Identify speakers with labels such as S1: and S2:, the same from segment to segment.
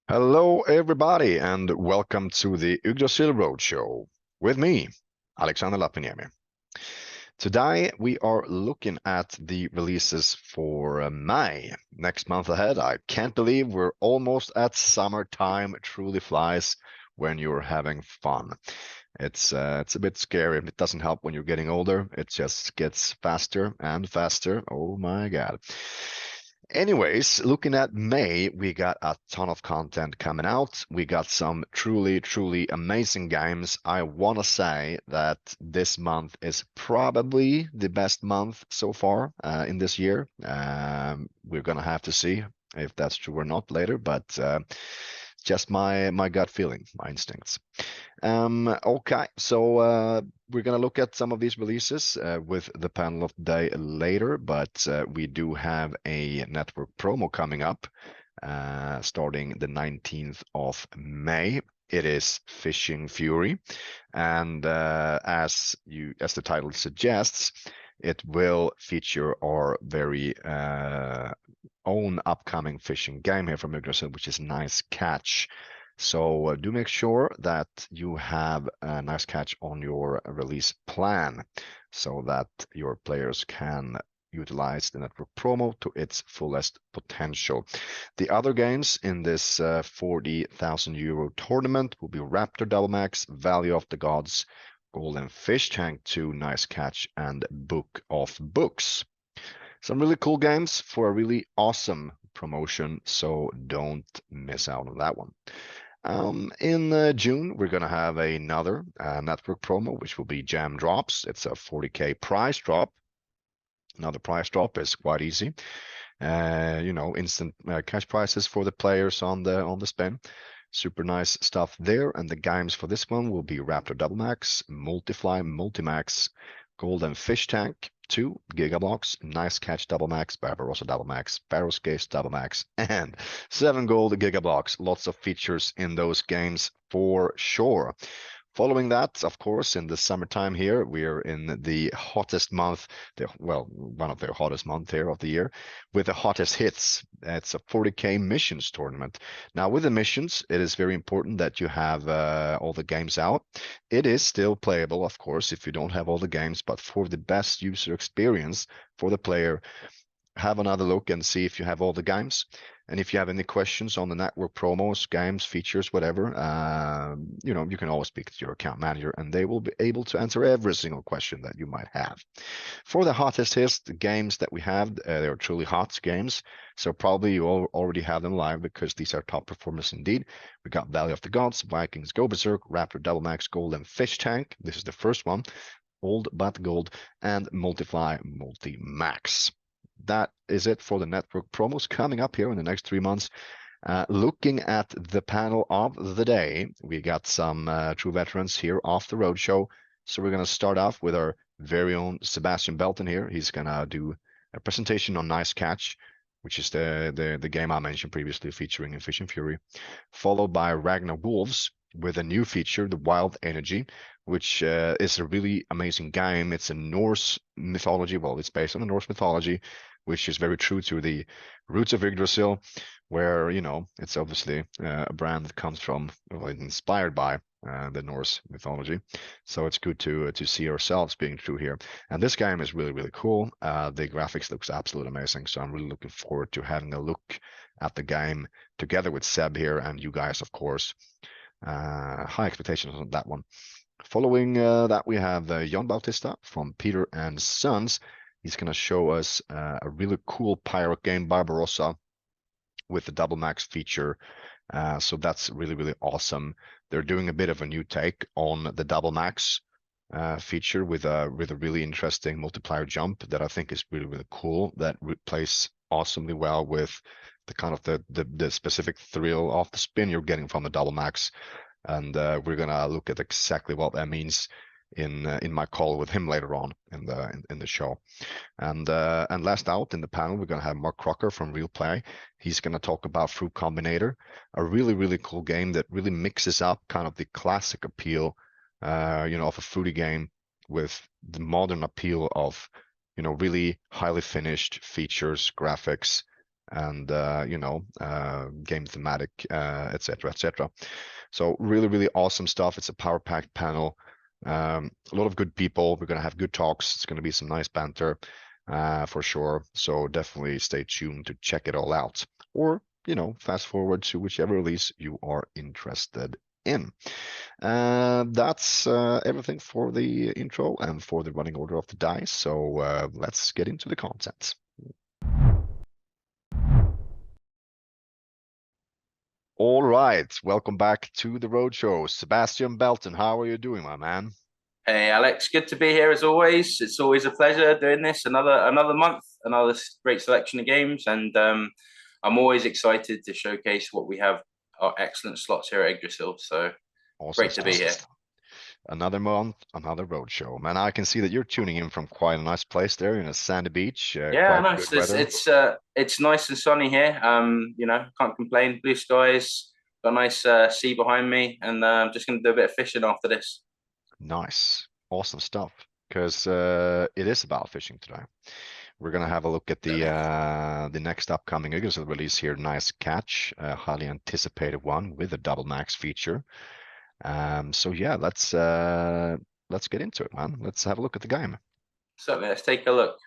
S1: Hello, everybody, and welcome to the Yggdrasil Roadshow with me, Alexander Lapiniemi. Today, we are looking at the releases for May. Next month ahead. I can't believe we're almost at summertime. It truly flies when you're having fun. It's a bit scary. It doesn't help when you're getting older. It just gets faster and faster. Oh my God. Anyways, looking at May, we got a ton of content coming out. We got some truly, truly amazing games. I want to say that this month is probably the best month so far in this year. We're gonna have to see if that's true or not later, but just my gut feeling, my instincts. Okay, so we're gonna look at some of these releases with the panel of the day later, but we do have a network promo coming up starting the 19th of May. It is Fishing Fury, and as the title suggests, it will feature our very own upcoming fishing game here from Yggdrasil, which is Nice Catch. So do make sure that you have a Nice Catch on your release plan so that your players can utilize the network promo to its fullest potential. The other games in this 40,000 euro tournament will be Raptor Double Max, Valley of the Gods, Golden Fish Tank 2, Nice Catch, and Book of Books. Some really cool games for a really awesome promotion, so don't miss out on that one. In June, we're going to have another network promo, which will be Jam Drops. It's a 40K prize drop. Another prize drop is quite easy. Instant cash prizes for the players on the spin. Super nice stuff there. And the games for this one will be Raptor Double Max, Multifly Multimax, Golden Fish Tank, 2 Gigablocks, Nice Catch Double Max, Barbarossa Double Max, Barrowscase Double Max, and 7 Gold Gigablocks. Lots of features in those games for sure. Following that, of course, in the summertime here, we're in the hottest month, one of the hottest months here of the year, with the hottest hits. It's a 40K missions tournament. Now, with the missions, it is very important that you have all the games out. It is still playable, of course, if you don't have all the games, but for the best user experience for the player, have another look and see if you have all the games. And if you have any questions on the network promos, games, features, whatever, you can always speak to your account manager and they will be able to answer every single question that you might have. For the hottest hits, the games that we have, they're truly hot games. So probably you already have them live because these are top performers indeed. We got Valley of the Gods, Vikings Go Berserk, Raptor Double Max, Golden Fish Tank. This is the first one. Old but Gold, and Multiply Multi-Max. That is it for the network promos coming up here in the next 3 months. Looking at the panel of the day, we got some true veterans here off the roadshow. So we're going to start off with our very own Sebastian Belton here. He's going to do a presentation on Nice Catch, which is the game I mentioned previously featuring in Fishing Fury, followed by Ragnar Wolves with a new feature, the Wild Energy, which is a really amazing game. It's a Norse mythology. Well, it's based on the Norse mythology, which is very true to the roots of Yggdrasil, where, it's obviously a brand that comes from, inspired by the Norse mythology. So it's good to see ourselves being true here. And this game is really, really cool. The graphics looks absolutely amazing. So I'm really looking forward to having a look at the game together with Seb here and you guys, of course. High expectations on that one. Following that, we have Yann Bautista from Peter and Sons. He's going to show us a really cool pirate game, Barbarossa, with the double max feature. So that's really, really awesome. They're doing a bit of a new take on the double max feature with a really interesting multiplier jump that I think is really, really cool. That plays awesomely well with the kind of the specific thrill of the spin you're getting from the double max. And we're gonna look at exactly what that means in my call with him later on in the show. And last out in the panel, we're gonna have Mark Crocker from ReelPlay. He's gonna talk about Fruit Combinator, a really, really cool game that really mixes up kind of the classic appeal, of a fruity game with the modern appeal of, really highly finished features, graphics, and game thematic, etc., etc. So really awesome stuff. It's a power-packed panel. A lot of good people. We're gonna have good talks. It's gonna be some nice banter for sure. So definitely stay tuned to check it all out, or fast forward to whichever release you are interested in. That's everything for the intro and for the running order of the dice. So let's get into the content. All right, welcome back to the Roadshow. Sebastian Belton, how are you doing, my man?
S2: Hey Alex, good to be here as always. It's always a pleasure doing this. Another month, another great selection of games, and I'm always excited to showcase what we have. Our excellent slots here at Yggdrasil. So
S1: Awesome
S2: great to be here.
S1: Another month, another Roadshow. Man, I can see that you're tuning in from quite a nice place there in a sandy beach.
S2: Yeah,
S1: Quite
S2: nice.
S1: good weather.
S2: It's nice and sunny here. Can't complain. Blue skies, got a nice sea behind me, and I'm just going to do a bit of fishing after this.
S1: Nice, awesome stuff. Because it is about fishing today. We're gonna have a look at the next upcoming Yggdrasil release here. Nice catch, a highly anticipated one with a double max feature. So yeah, let's get into it, man. Let's have a look at the game.
S2: Certainly, let's take a look.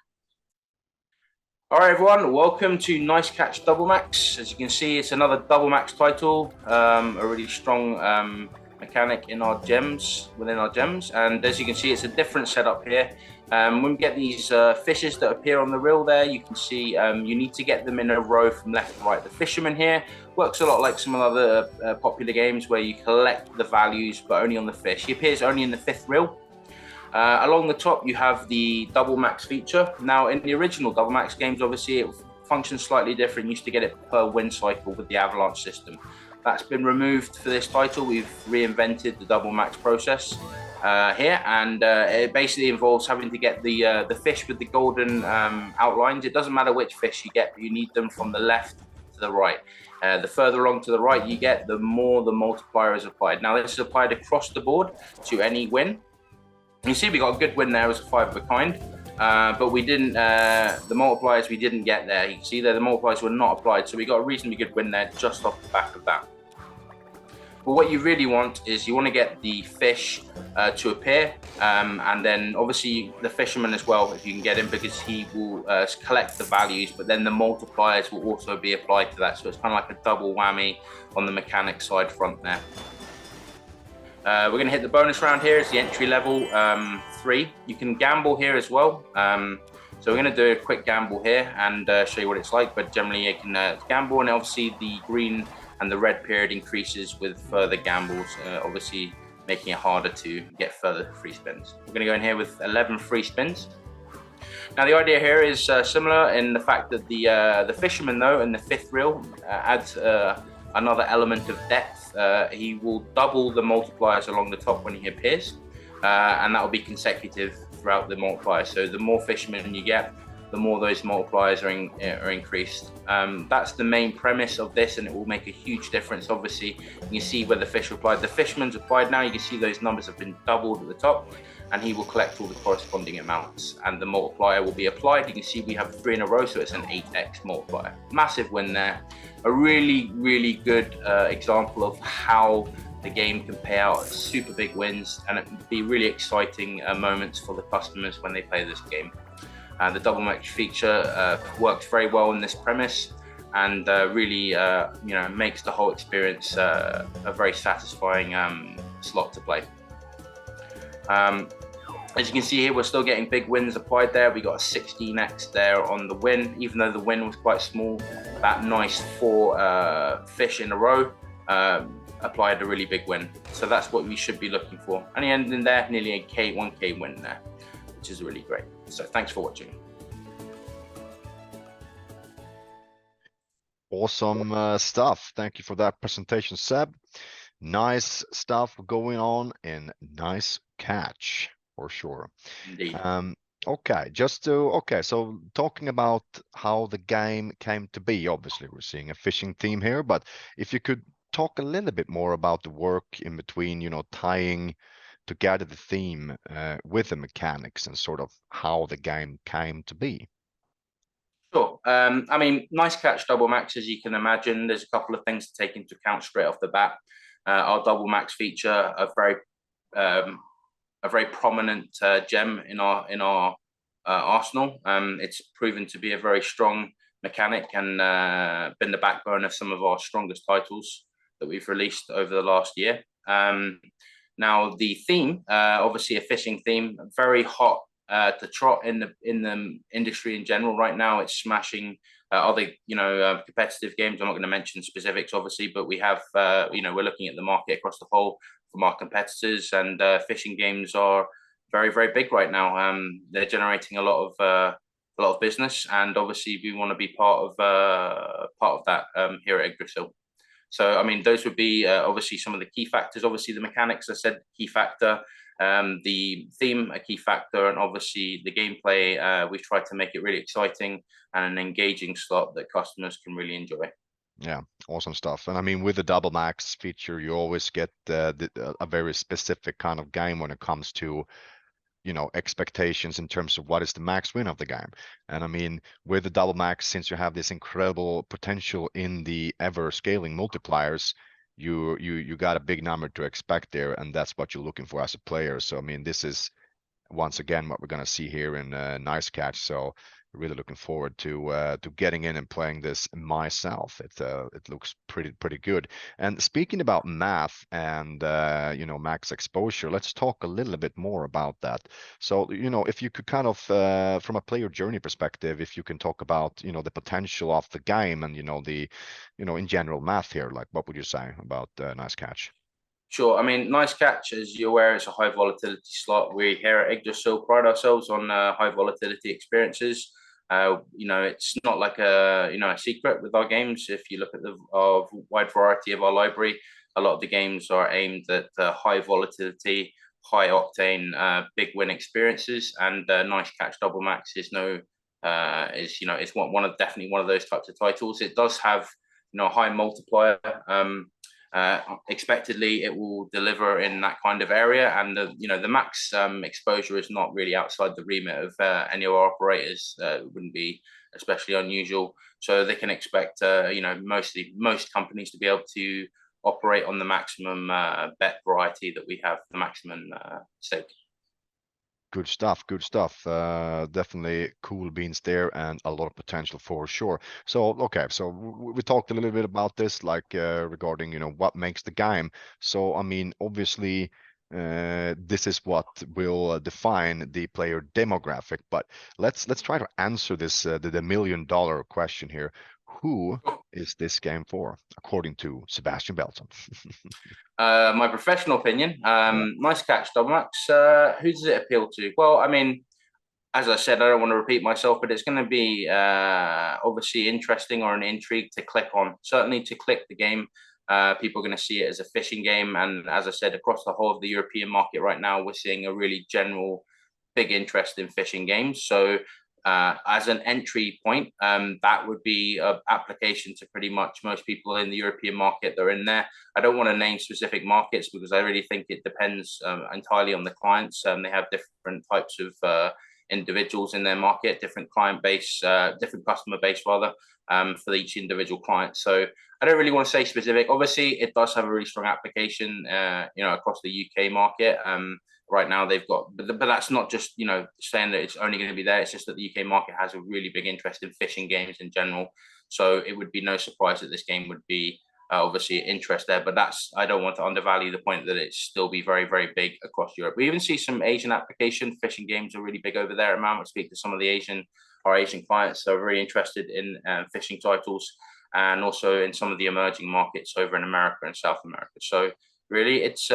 S2: All right, everyone, welcome to Nice Catch Double Max. As you can see, it's another Double Max title, a really strong mechanic in our gems, within our gems. And as you can see, it's a different setup here. When we get these fishes that appear on the reel there, you can see you need to get them in a row from left to right. The fisherman here works a lot like some other popular games where you collect the values, but only on the fish. He appears only in the 5th reel. Along the top, you have the double max feature. Now, in the original double max games, obviously, it functions slightly different. You used to get it per win cycle with the avalanche system. That's been removed for this title. We've reinvented the double max process here, and it basically involves having to get the fish with the golden outlines. It doesn't matter which fish you get, but you need them from the left to the right. The further along to the right you get, the more the multiplier is applied. Now, this is applied across the board to any win. You see we got a good win there as a 5 of a kind, but we didn't, the multipliers we didn't get there. You can see there the multipliers were not applied, so we got a reasonably good win there just off the back of that. But what you really want is you want to get the fish to appear, and then obviously the fisherman as well, if you can get him, because he will collect the values, but then the multipliers will also be applied to that. So it's kind of like a double whammy on the mechanic side front there. We're going to hit the bonus round here. It's the entry level 3. You can gamble here as well. So we're going to do a quick gamble here and show you what it's like. But generally you can gamble, and obviously the green and the red period increases with further gambles, obviously making it harder to get further free spins. We're going to go in here with 11 free spins. Now the idea here is similar in the fact that the fisherman, though, in the 5th reel adds another element of depth. He will double the multipliers along the top when he appears, and that will be consecutive throughout the multiplier. So the more fishermen you get, the more those multipliers are increased. That's the main premise of this, and it will make a huge difference. Obviously, you can see where the fish are applied. The fisherman's applied now. You can see those numbers have been doubled at the top, and he will collect all the corresponding amounts, and the multiplier will be applied. You can see we have 3 in a row, so it's an 8x multiplier. Massive win there. A really good example of how the game can pay out super big wins, and it can be really exciting moments for the customers when they play this game. The double max feature works very well in this premise, and really makes the whole experience a very satisfying slot to play. As you can see here, we're still getting big wins applied there. We got a 16x there on the win, even though the win was quite small. That nice 4 fish in a row applied a really big win. So that's what we should be looking for. And the end in there, nearly a 1k win there, which is really great. So thanks for watching.
S1: Awesome stuff. Thank you for that presentation, Seb. Nice stuff going on in Nice Catch, for sure.
S2: Indeed.
S1: Okay, so talking about how the game came to be, obviously we're seeing a fishing theme here, but if you could talk a little bit more about the work in between, tying together the theme with the mechanics and sort of how the game came to be.
S2: Sure. I mean, Nice Catch Double Max, as you can imagine, there's a couple of things to take into account straight off the bat. Our Double Max feature a very prominent gem in our arsenal. It's proven to be a very strong mechanic and been the backbone of some of our strongest titles that we've released over the last year. Now the theme, obviously a fishing theme, very hot to trot in the industry in general right now. It's smashing other competitive games. I'm not going to mention specifics, obviously, but we have we're looking at the market across the whole from our competitors, and fishing games are very, very big right now. They're generating a lot of business, and obviously we want to be part of that here at Yggdrasil. So, I mean, those would be obviously some of the key factors. Obviously, the mechanics, I said, key factor. The theme, a key factor, and obviously the gameplay. We've tried to make it really exciting and an engaging slot that customers can really enjoy.
S1: Yeah, awesome stuff. And I mean, with the double max feature, you always get a very specific kind of game when it comes to, expectations in terms of what is the max win of the game. And I mean, with the double max, since you have this incredible potential in the ever scaling multipliers, you got a big number to expect there, and that's what you're looking for as a player. So I mean, this is once again what we're going to see here in Nice Catch. So really looking forward to getting in and playing this myself. It looks pretty good. And speaking about math and max exposure, let's talk a little bit more about that. So if you could kind of from a player journey perspective, if you can talk about the potential of the game and the in general math here, like what would you say about Nice Catch?
S2: Sure. I mean, Nice Catch, as you're aware, it's a high volatility slot. We here at Yggdrasil pride ourselves on high volatility experiences. It's not like a secret with our games. If you look at the wide variety of our library, a lot of the games are aimed at high volatility, high octane, big win experiences. And Nice Catch Double Max is it's definitely one of those types of titles. It does have a high multiplier. Expectedly, it will deliver in that kind of area, and the max exposure is not really outside the remit of any of our operators. It wouldn't be especially unusual, so they can expect most companies to be able to operate on the maximum bet variety that we have, the maximum stake.
S1: Good stuff. Definitely cool beans there and a lot of potential for sure. So, okay, so we talked a little bit about this, like regarding, what makes the game. So, I mean, obviously, this is what will define the player demographic, but let's try to answer this, the $1 million question here. Who is this game for, according to Sebastian Belton?
S2: My professional opinion, Nice Catch Double Max. Who does it appeal to? Well, I mean, as I said, I don't want to repeat myself, but it's going to be obviously interesting or an intrigue to click on. Certainly to click the game, people are going to see it as a fishing game. And as I said, across the whole of the European market right now, we're seeing a really general big interest in fishing games. So as an entry point, that would be an application to pretty much most people in the European market that are in there. I don't want to name specific markets because I really think it depends entirely on the clients. They have different types of individuals in their market, different client base, different customer base rather, for each individual client. So I don't really want to say specific. Obviously, it does have a really strong application, across the UK market. Right now they've got, but that's not just saying that it's only going to be there. It's just that the UK market has a really big interest in fishing games in general. So it would be no surprise that this game would be obviously interest there. But I don't want to undervalue the point that it still be very, very big across Europe. We even see some Asian application. Fishing games are really big over there. At I speak to some of our Asian clients that are very interested in fishing titles, and also in some of the emerging markets over in America and South America. So really, it's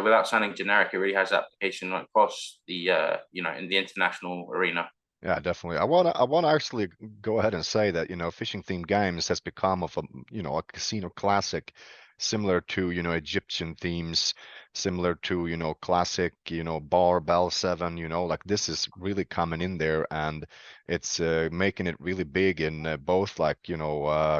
S2: without sounding generic, it really has application across the in the international arena.
S1: Yeah, definitely. I wanna actually go ahead and say that fishing themed games has become a casino classic, similar to Egyptian themes, similar to classic bar bell 7. Like this is really coming in there, and it's making it really big in both like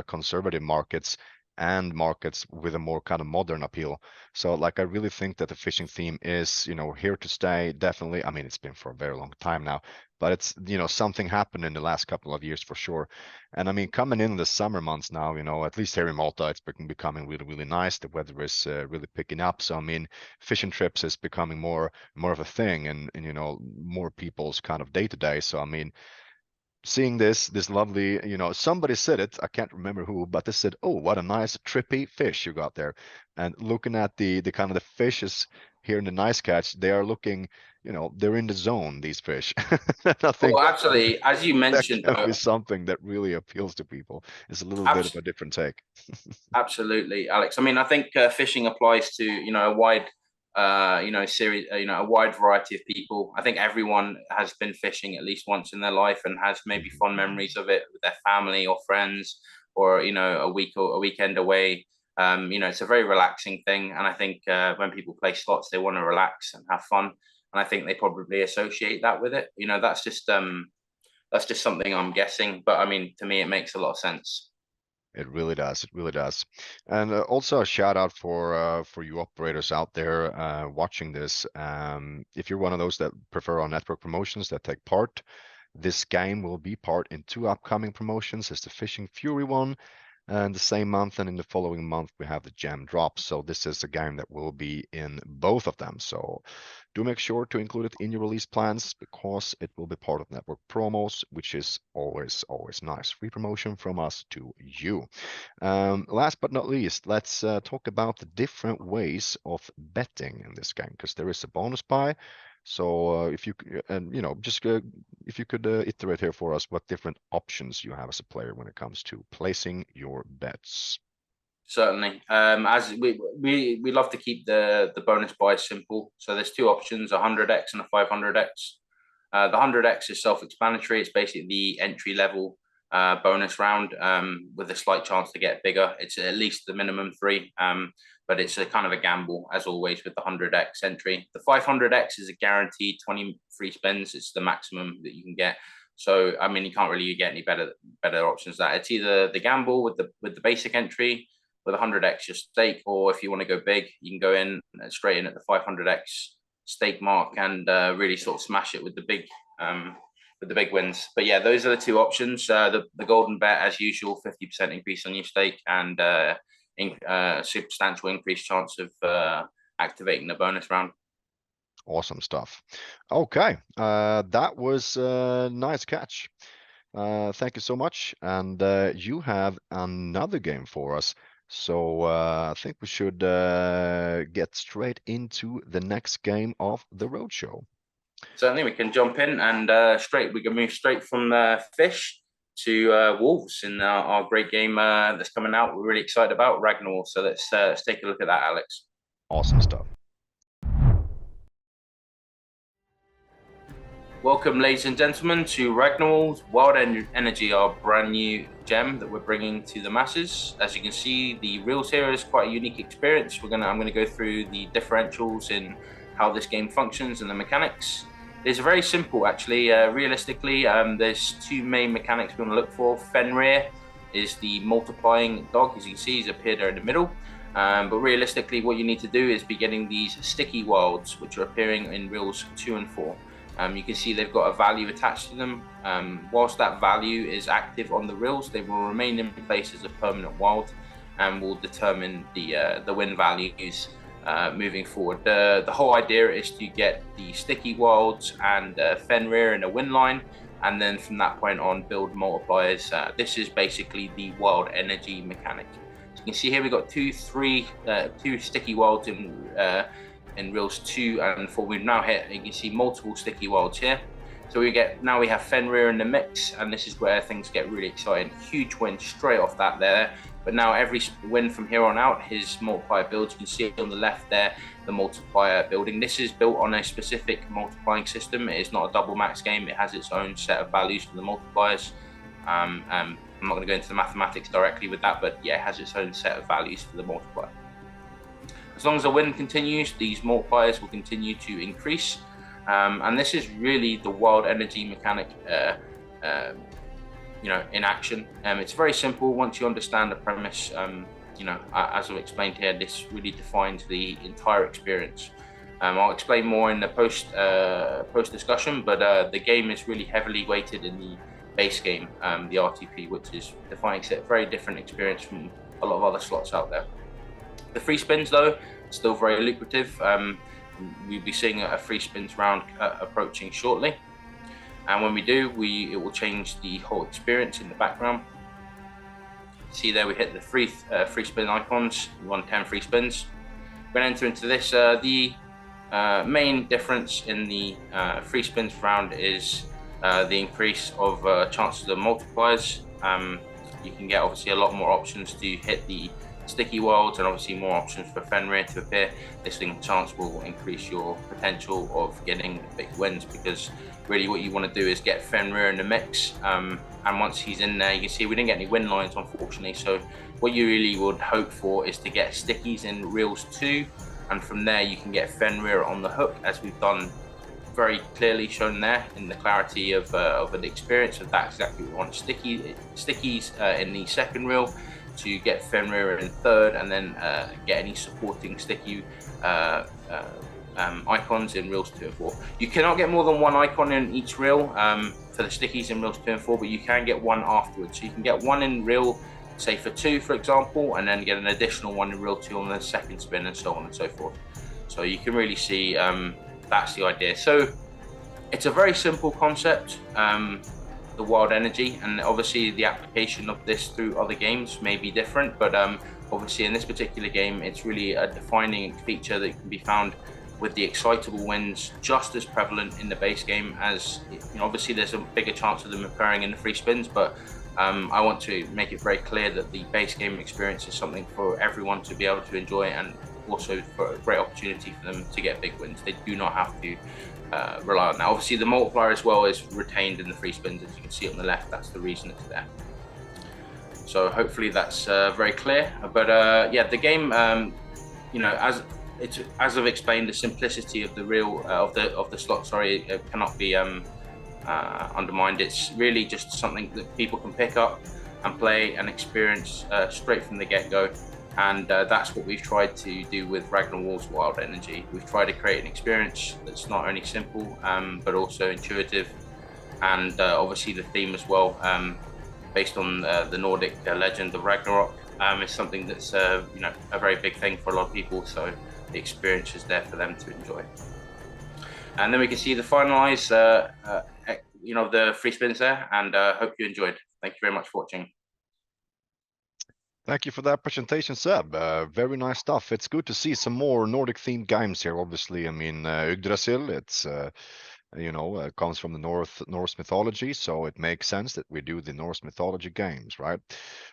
S1: conservative markets and markets with a more kind of modern appeal. So like I really think that the fishing theme is, you know, here to stay, definitely. I mean, it's been for a very long time now, but it's, you know, something happened in the last couple of years for sure. And I mean, coming in the summer months now, you know, at least here in Malta, it's becoming really, really nice. The weather is really picking up. So I mean, fishing trips is becoming more of a thing, and you know, more people's kind of day to day. So I mean, seeing this lovely, you know, somebody said it, I can't remember who, but they said, oh, what a nice trippy fish you got there. And looking at the kind of the fishes here in the nice catch, they are looking, you know, they're in the zone, these fish. I think
S2: Well, absolutely. As you
S1: that
S2: mentioned,
S1: can be something that really appeals to people. It's a little bit of a different take.
S2: absolutely, Alex. I mean, I think fishing applies to, you know, a wide, you know, series, you know, a wide variety of people. I think everyone has been fishing at least once in their life and has maybe fond memories of it with their family or friends, or, you know, a week or a weekend away. You know, it's a very relaxing thing, and I think when people play slots, they want to relax and have fun, and I think they probably associate that with it. You know, that's just something I'm guessing, but I mean, to me, it makes a lot of sense.
S1: It really does. It really does. And also a shout out for you operators out there watching this. If you're one of those that prefer our network promotions that take part, this game will be part in 2 upcoming promotions. It's the Fishing Fury one, and the same month, and in the following month we have the Gem Drop. So this is a game that will be in both of them. So do make sure to include it in your release plans because it will be part of network promos, which is always nice. Free promotion from us to you. Last but not least, let's talk about the different ways of betting in this game, because there is a bonus buy. So if you and you know, just if you could iterate here for us what different options you have as a player when it comes to placing your bets.
S2: Certainly. As we love to keep the bonus buys simple. So there's 2 options: 100x and a 500x. The 100x is self-explanatory. It's basically the entry level bonus round with a slight chance to get bigger. It's at least the minimum 3, but it's a kind of a gamble as always with the 100x entry. The 500x is a guaranteed 20 free spins. It's the maximum that you can get. So I mean, you can't really get any better options than that. It's either the gamble with the basic entry with 100x your stake, or if you want to go big, you can go in straight in at the 500x stake mark and really sort of smash it with the big wins. But yeah, those are the 2 options. The golden bet, as usual, 50% increase on your stake and substantial increased chance of activating the bonus round.
S1: Awesome stuff. Okay, that was a nice catch. Thank you so much. And you have another game for us. So I think we should get straight into the next game of the Roadshow.
S2: Certainly, we can jump in and we can move straight from fish to wolves in our great game that's coming out. We're really excited about Ragnar. So let's take a look at that, Alex.
S1: Awesome stuff.
S2: Welcome, ladies and gentlemen, to Ragnar's Wild Energy, our brand new gem that we're bringing to the masses. As you can see, the reels here is quite a unique experience. I'm going to go through the differentials in how this game functions and the mechanics. It's very simple, actually. Realistically, there's 2 main mechanics we want to look for. Fenrir is the multiplying dog, as you can see, he's appeared there in the middle. But realistically, what you need to do is be getting these sticky wilds, which are appearing in reels 2 and 4. You can see they've got a value attached to them. Whilst that value is active on the reels, they will remain in place as a permanent wild and will determine the win values moving forward. The whole idea is to get the sticky wilds and Fenrir in a win line, and then from that point on build multipliers. This is basically the wild energy mechanic. So you can see here we've got 2 sticky wilds in reels 2 and 4. We've now hit, you can see multiple sticky wilds here. So now we have Fenrir in the mix, and this is where things get really exciting. Huge win straight off that there. But now every win from here on out, his multiplier builds. You can see on the left there, the multiplier building. This is built on a specific multiplying system. It is not a double max game. It has its own set of values for the multipliers. I'm not going to go into the mathematics directly with that, but yeah, it has its own set of values for the multiplier. As long as the win continues, these multipliers will continue to increase. And this is really the wild energy mechanic in action. It's very simple once you understand the premise. as I've explained here, this really defines the entire experience. I'll explain more in the post discussion, but the game is really heavily weighted in the base game, the RTP, which is defining a very different experience from a lot of other slots out there. The free spins, though, still very lucrative. We'll be seeing a free spins round approaching shortly, and when we do, it will change the whole experience in the background. See there, we hit the free spin icons. We won 10 free spins. We're going to enter into this. The main difference in the free spins round is the increase of chances of multipliers. You can get obviously a lot more options to hit the sticky worlds, and obviously more options for Fenrir to appear. This chance will increase your potential of getting big wins, because really what you want to do is get Fenrir in the mix, and once he's in there, you can see we didn't get any win lines, unfortunately. So what you really would hope for is to get stickies in Reels 2, and from there you can get Fenrir on the hook, as we've done very clearly shown there in the clarity of an experience of that. Exactly what we want. Stickies in the second reel to get Fenrir in third, and then get any supporting sticky icons in reels 2 and 4. You cannot get more than one icon in each reel for the stickies in reels 2 and 4, but you can get one afterwards. So you can get one in reel, say for 2, for example, and then get an additional one in reel 2 on the second spin, and so on and so forth. So you can really see that's the idea. So it's a very simple concept, the wild energy, and obviously the application of this through other games may be different, but obviously in this particular game, it's really a defining feature that can be found with the excitable wins just as prevalent in the base game as, obviously there's a bigger chance of them occurring in the free spins, but I want to make it very clear that the base game experience is something for everyone to be able to enjoy, and also for a great opportunity for them to get big wins. They do not have to rely on that. Obviously the multiplier as well is retained in the free spins, as you can see on the left. That's the reason it's there. So hopefully that's very clear. But yeah, the game, as I've explained, the simplicity of the the slot, cannot be undermined. It's really just something that people can pick up and play and experience straight from the get-go. And that's what we've tried to do with Ragnar Wolf's Wild Energy. We've tried to create an experience that's not only simple, but also intuitive, and obviously the theme as well, based on the Nordic legend of Ragnarok, is something that's a very big thing for a lot of people. So the experience is there for them to enjoy. And then we can see the finalized, the free spins there, and hope you enjoyed. Thank you very much for watching.
S1: Thank you for that presentation, Seb. Very nice stuff. It's good to see some more Nordic-themed games here. Obviously, I mean, Yggdrasil, it's comes from the Norse mythology, so it makes sense that we do the Norse mythology games, right?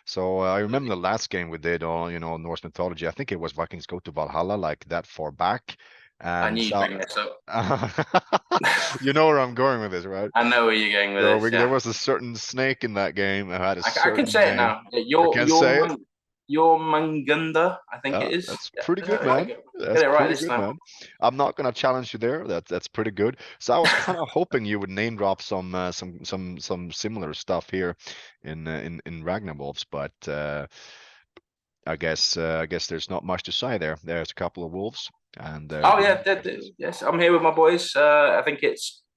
S1: So I remember the last game we did on, Norse mythology. I think it was Vikings Go to Valhalla, like that far back. And
S2: I knew you'd bring this up.
S1: You know where I'm going with this, right?
S2: I know where you're going with this.
S1: There was a certain snake in that game. It had a certain
S2: I can say
S1: name.
S2: it now. Your Mangunda, I think it is.
S1: That's pretty good, man. That's
S2: get it right
S1: pretty
S2: this
S1: good,
S2: time.
S1: man. I'm not gonna challenge you there. That's pretty good. So I was kind of hoping you would name drop some similar stuff here in Ragnarwolves, but I guess there's not much to say there. There's a couple of wolves, and
S2: yes, I'm here with my boys. I think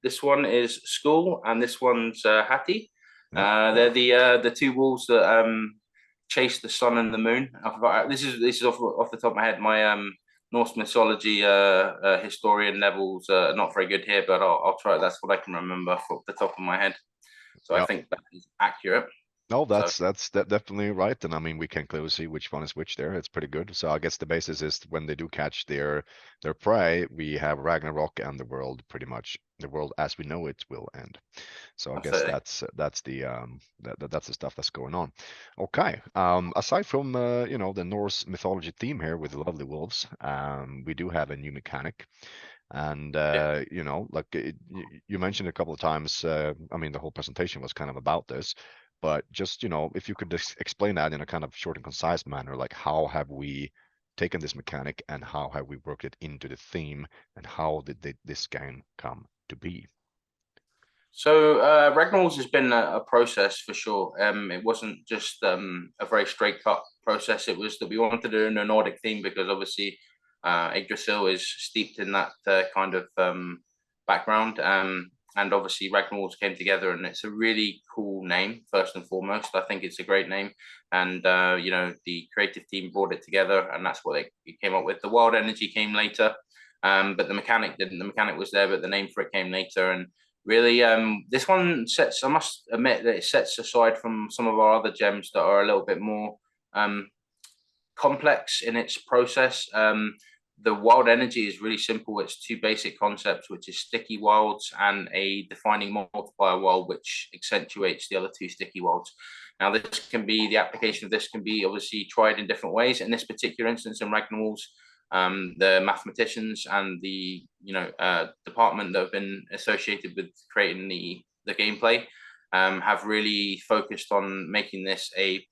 S2: this one is Skull, and this one's Hattie. They're the two wolves that chase the sun and the moon. This is off the top of my head. My Norse mythology historian levels not very good here, but I'll try. That's what I can remember off the top of my head. So I think that is accurate.
S1: No, that's definitely right. And I mean, we can clearly see which one is which there. It's pretty good. So I guess the basis is when they do catch their prey, we have Ragnarok, and the world as we know it will end. So I guess that's the stuff that's going on. Okay. Aside from the Norse mythology theme here with the lovely wolves, we do have a new mechanic. And you mentioned a couple of times, I mean, the whole presentation was kind of about this, but just if you could explain that in a kind of short and concise manner, like how have we taken this mechanic and how have we worked it into the theme, and how did this game come to be?
S2: So Ragnar's has been a process for sure. It wasn't just a very straight cut process. It was that we wanted to do a Nordic theme because obviously Yggdrasil is steeped in that kind of background. And obviously Ragnar's came together, and it's a really cool name. First and foremost, I think it's a great name. And the creative team brought it together, and that's what they came up with. The wild energy came later, but the mechanic didn't. The mechanic was there, but the name for it came later. And really, this one sets, I must admit that it sets aside from some of our other gems that are a little bit more complex in its process. The wild energy is really simple. It's two basic concepts, which is sticky wilds and a defining multiplier wild, which accentuates the other two sticky wilds. Now, the application of this can be obviously tried in different ways. In this particular instance, in Ragnar's, the mathematicians and the department that have been associated with creating the gameplay have really focused on making this a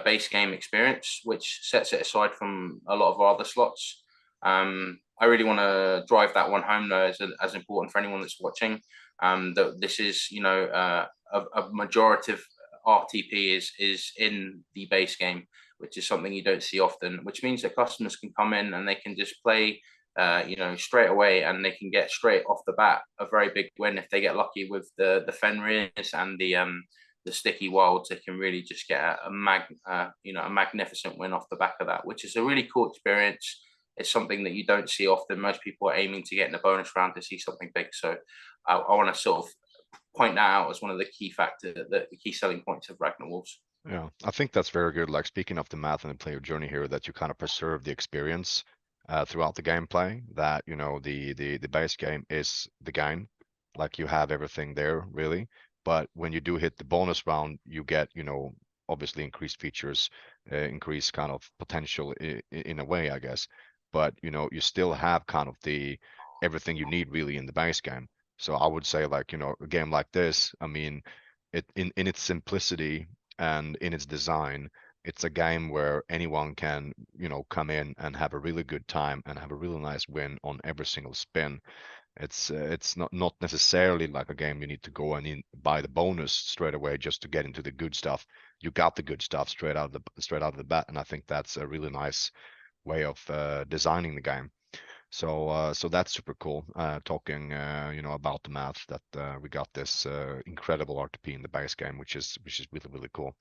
S2: base game experience, which sets it aside from a lot of our other slots. I really want to drive that one home, though, as important for anyone that's watching. That this is, a majority of RTP is in the base game, which is something you don't see often. Which means that customers can come in and they can just play, straight away, and they can get straight off the bat a very big win if they get lucky with the Fenris and the sticky wilds. They can really just get a magnificent win off the back of that, which is a really cool experience. It's something that you don't see often. Most people are aiming to get in the bonus round to see something big. So I want to sort of point that out as one of the key factors, the key selling points of Ragnar's.
S1: Yeah, I think that's very good. Like speaking of the math and the player journey here, that you kind of preserve the experience throughout the gameplay. That the base game is the game, like you have everything there really. But when you do hit the bonus round, you get obviously increased features, increased kind of potential in a way, I guess. But you still have kind of the everything you need really in the base game. So I would say like a game like this, I mean, it in its simplicity and in its design, it's a game where anyone can, come in and have a really good time and have a really nice win on every single spin. It's not necessarily like a game you need to go and buy the bonus straight away just to get into the good stuff. You got the good stuff straight out of the bat, and I think that's a really nice way of designing the game. So that's super cool. Talking, about the math that we got this incredible RTP in the base game, which is really really cool.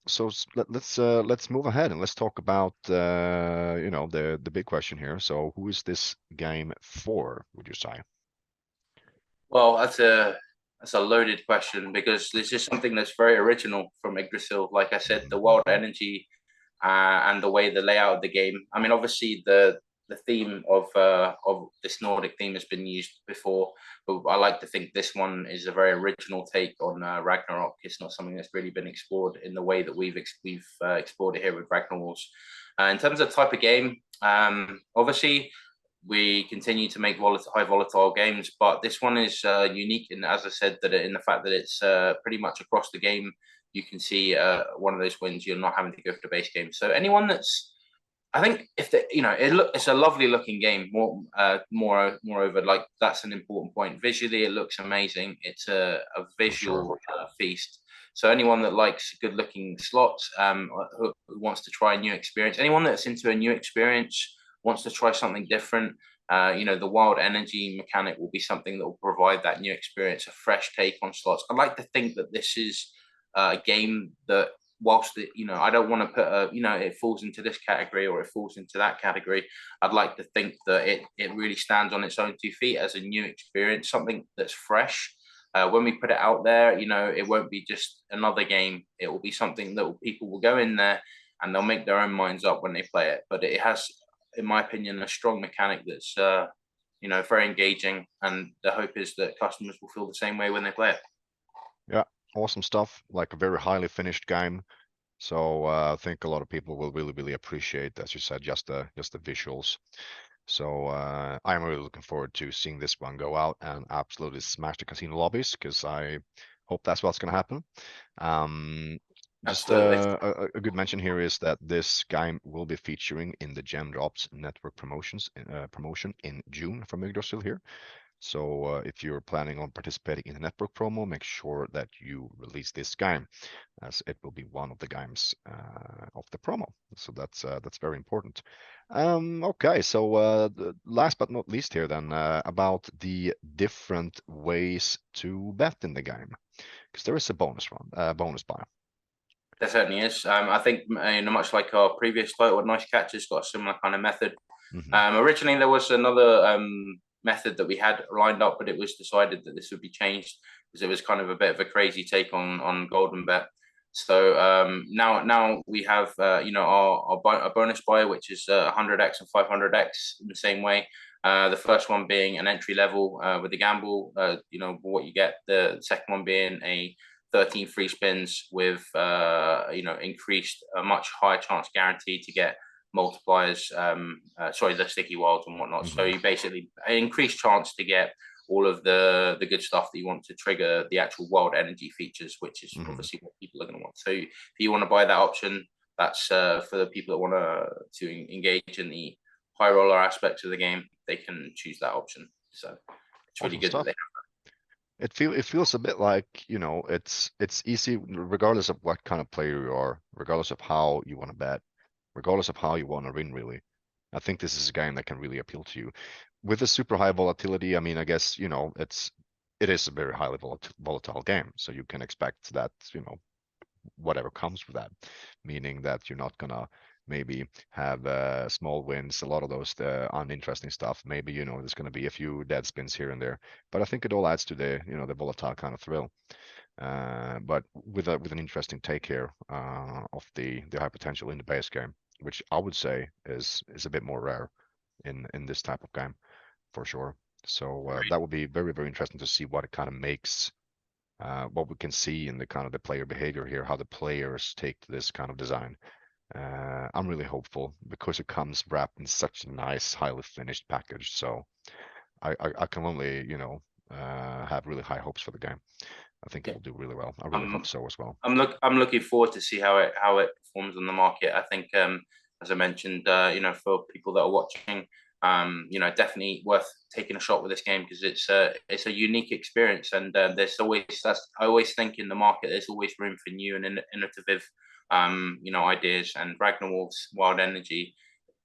S1: So let's move ahead and let's talk about the big question here. So who is this game for, would you say?
S2: Well, that's a loaded question because this is something that's very original from Yggdrasil. Like I said, the wild energy and the way the layout of the game. I mean, obviously the theme of this Nordic theme has been used before, but I like to think this one is a very original take on Ragnarok. It's not something that's really been explored in the way that we've explored it here with Ragnar's. In terms of type of game, obviously we continue to make high volatile games, but this one is unique in, as I said, that in the fact that it's pretty much across the game. You can see one of those wins. You're not having to go for the base game. So anyone that's, I think, if it's a lovely looking game. Moreover, like that's an important point. Visually, it looks amazing. It's a visual feast. So anyone that likes good looking slots, who wants to try a new experience, anyone that's into a new experience, wants to try something different, the wild energy mechanic will be something that will provide that new experience, a fresh take on slots. I'd like to think that this is a game that, whilst I don't want to put it falls into this category or it falls into that category. I'd like to think that it really stands on its own 2 feet as a new experience, something that's fresh. When we put it out there, it won't be just another game. It will be something that people will go in there and they'll make their own minds up when they play it. But it has, in my opinion, a strong mechanic that's very engaging, and the hope is that customers will feel the same way when they play it.
S1: Yeah, awesome stuff. Like a very highly finished game. So I think a lot of people will really really appreciate, as you said, just the visuals. So I'm really looking forward to seeing this one go out and absolutely smash the casino lobbies, because I hope that's what's going to happen. Just a good mention here is that this game will be featuring in the Gem Drops Network promotion in June from Yggdrasil here. So if you're planning on participating in a network promo, make sure that you release this game, as it will be one of the games of the promo. So that's very important. Okay, so last but not least here then, about the different ways to bet in the game, because there is a bonus buy.
S2: There certainly is. I think much like our previous title, Nice Catch has got a similar kind of method. Originally, there was another method that we had lined up, but it was decided that this would be changed because it was kind of a bit of a crazy take on Golden Bet. So now we have our bonus buy, which is 100x and 500x in the same way. The first one being an entry level with the gamble, what you get. The second one being a 13 free spins with increased a much higher chance guarantee to get multipliers, the sticky wilds and whatnot. So you basically increased chance to get all of the good stuff that you want to trigger the actual wild energy features, which is obviously what people are going to want. So if you want to buy that option, that's for the people that want to engage in the high roller aspects of the game. They can choose that option. So it's really good that they have that.
S1: It feels a bit like, it's easy regardless of what kind of player you are, regardless of how you want to bet, regardless of how you want to win, really. I think this is a game that can really appeal to you. With a super high volatility, I mean, I guess, it is a very highly volatile game. So you can expect that, whatever comes with that, meaning that you're not gonna maybe have small wins, a lot of those uninteresting stuff. Maybe, there's gonna be a few dead spins here and there, but I think it all adds to the, the volatile kind of thrill. But with an interesting take here of the high potential in the base game, which I would say is a bit more rare in this type of game, for sure. So that would be very, very interesting to see what it kind of makes, what we can see in the kind of the player behavior here, how the players take this kind of design. I'm really hopeful because it comes wrapped in such a nice, highly finished package. So I can only, have really high hopes for the game. I think it will do really well. I really hope so as well.
S2: I'm looking forward to see how it performs on the market. I think, as I mentioned, for people that are watching, definitely worth taking a shot with this game because it's a unique experience, and there's always, I always think in the market there's always room for new and innovative ideas, and Ragnarwolf's Wild Energy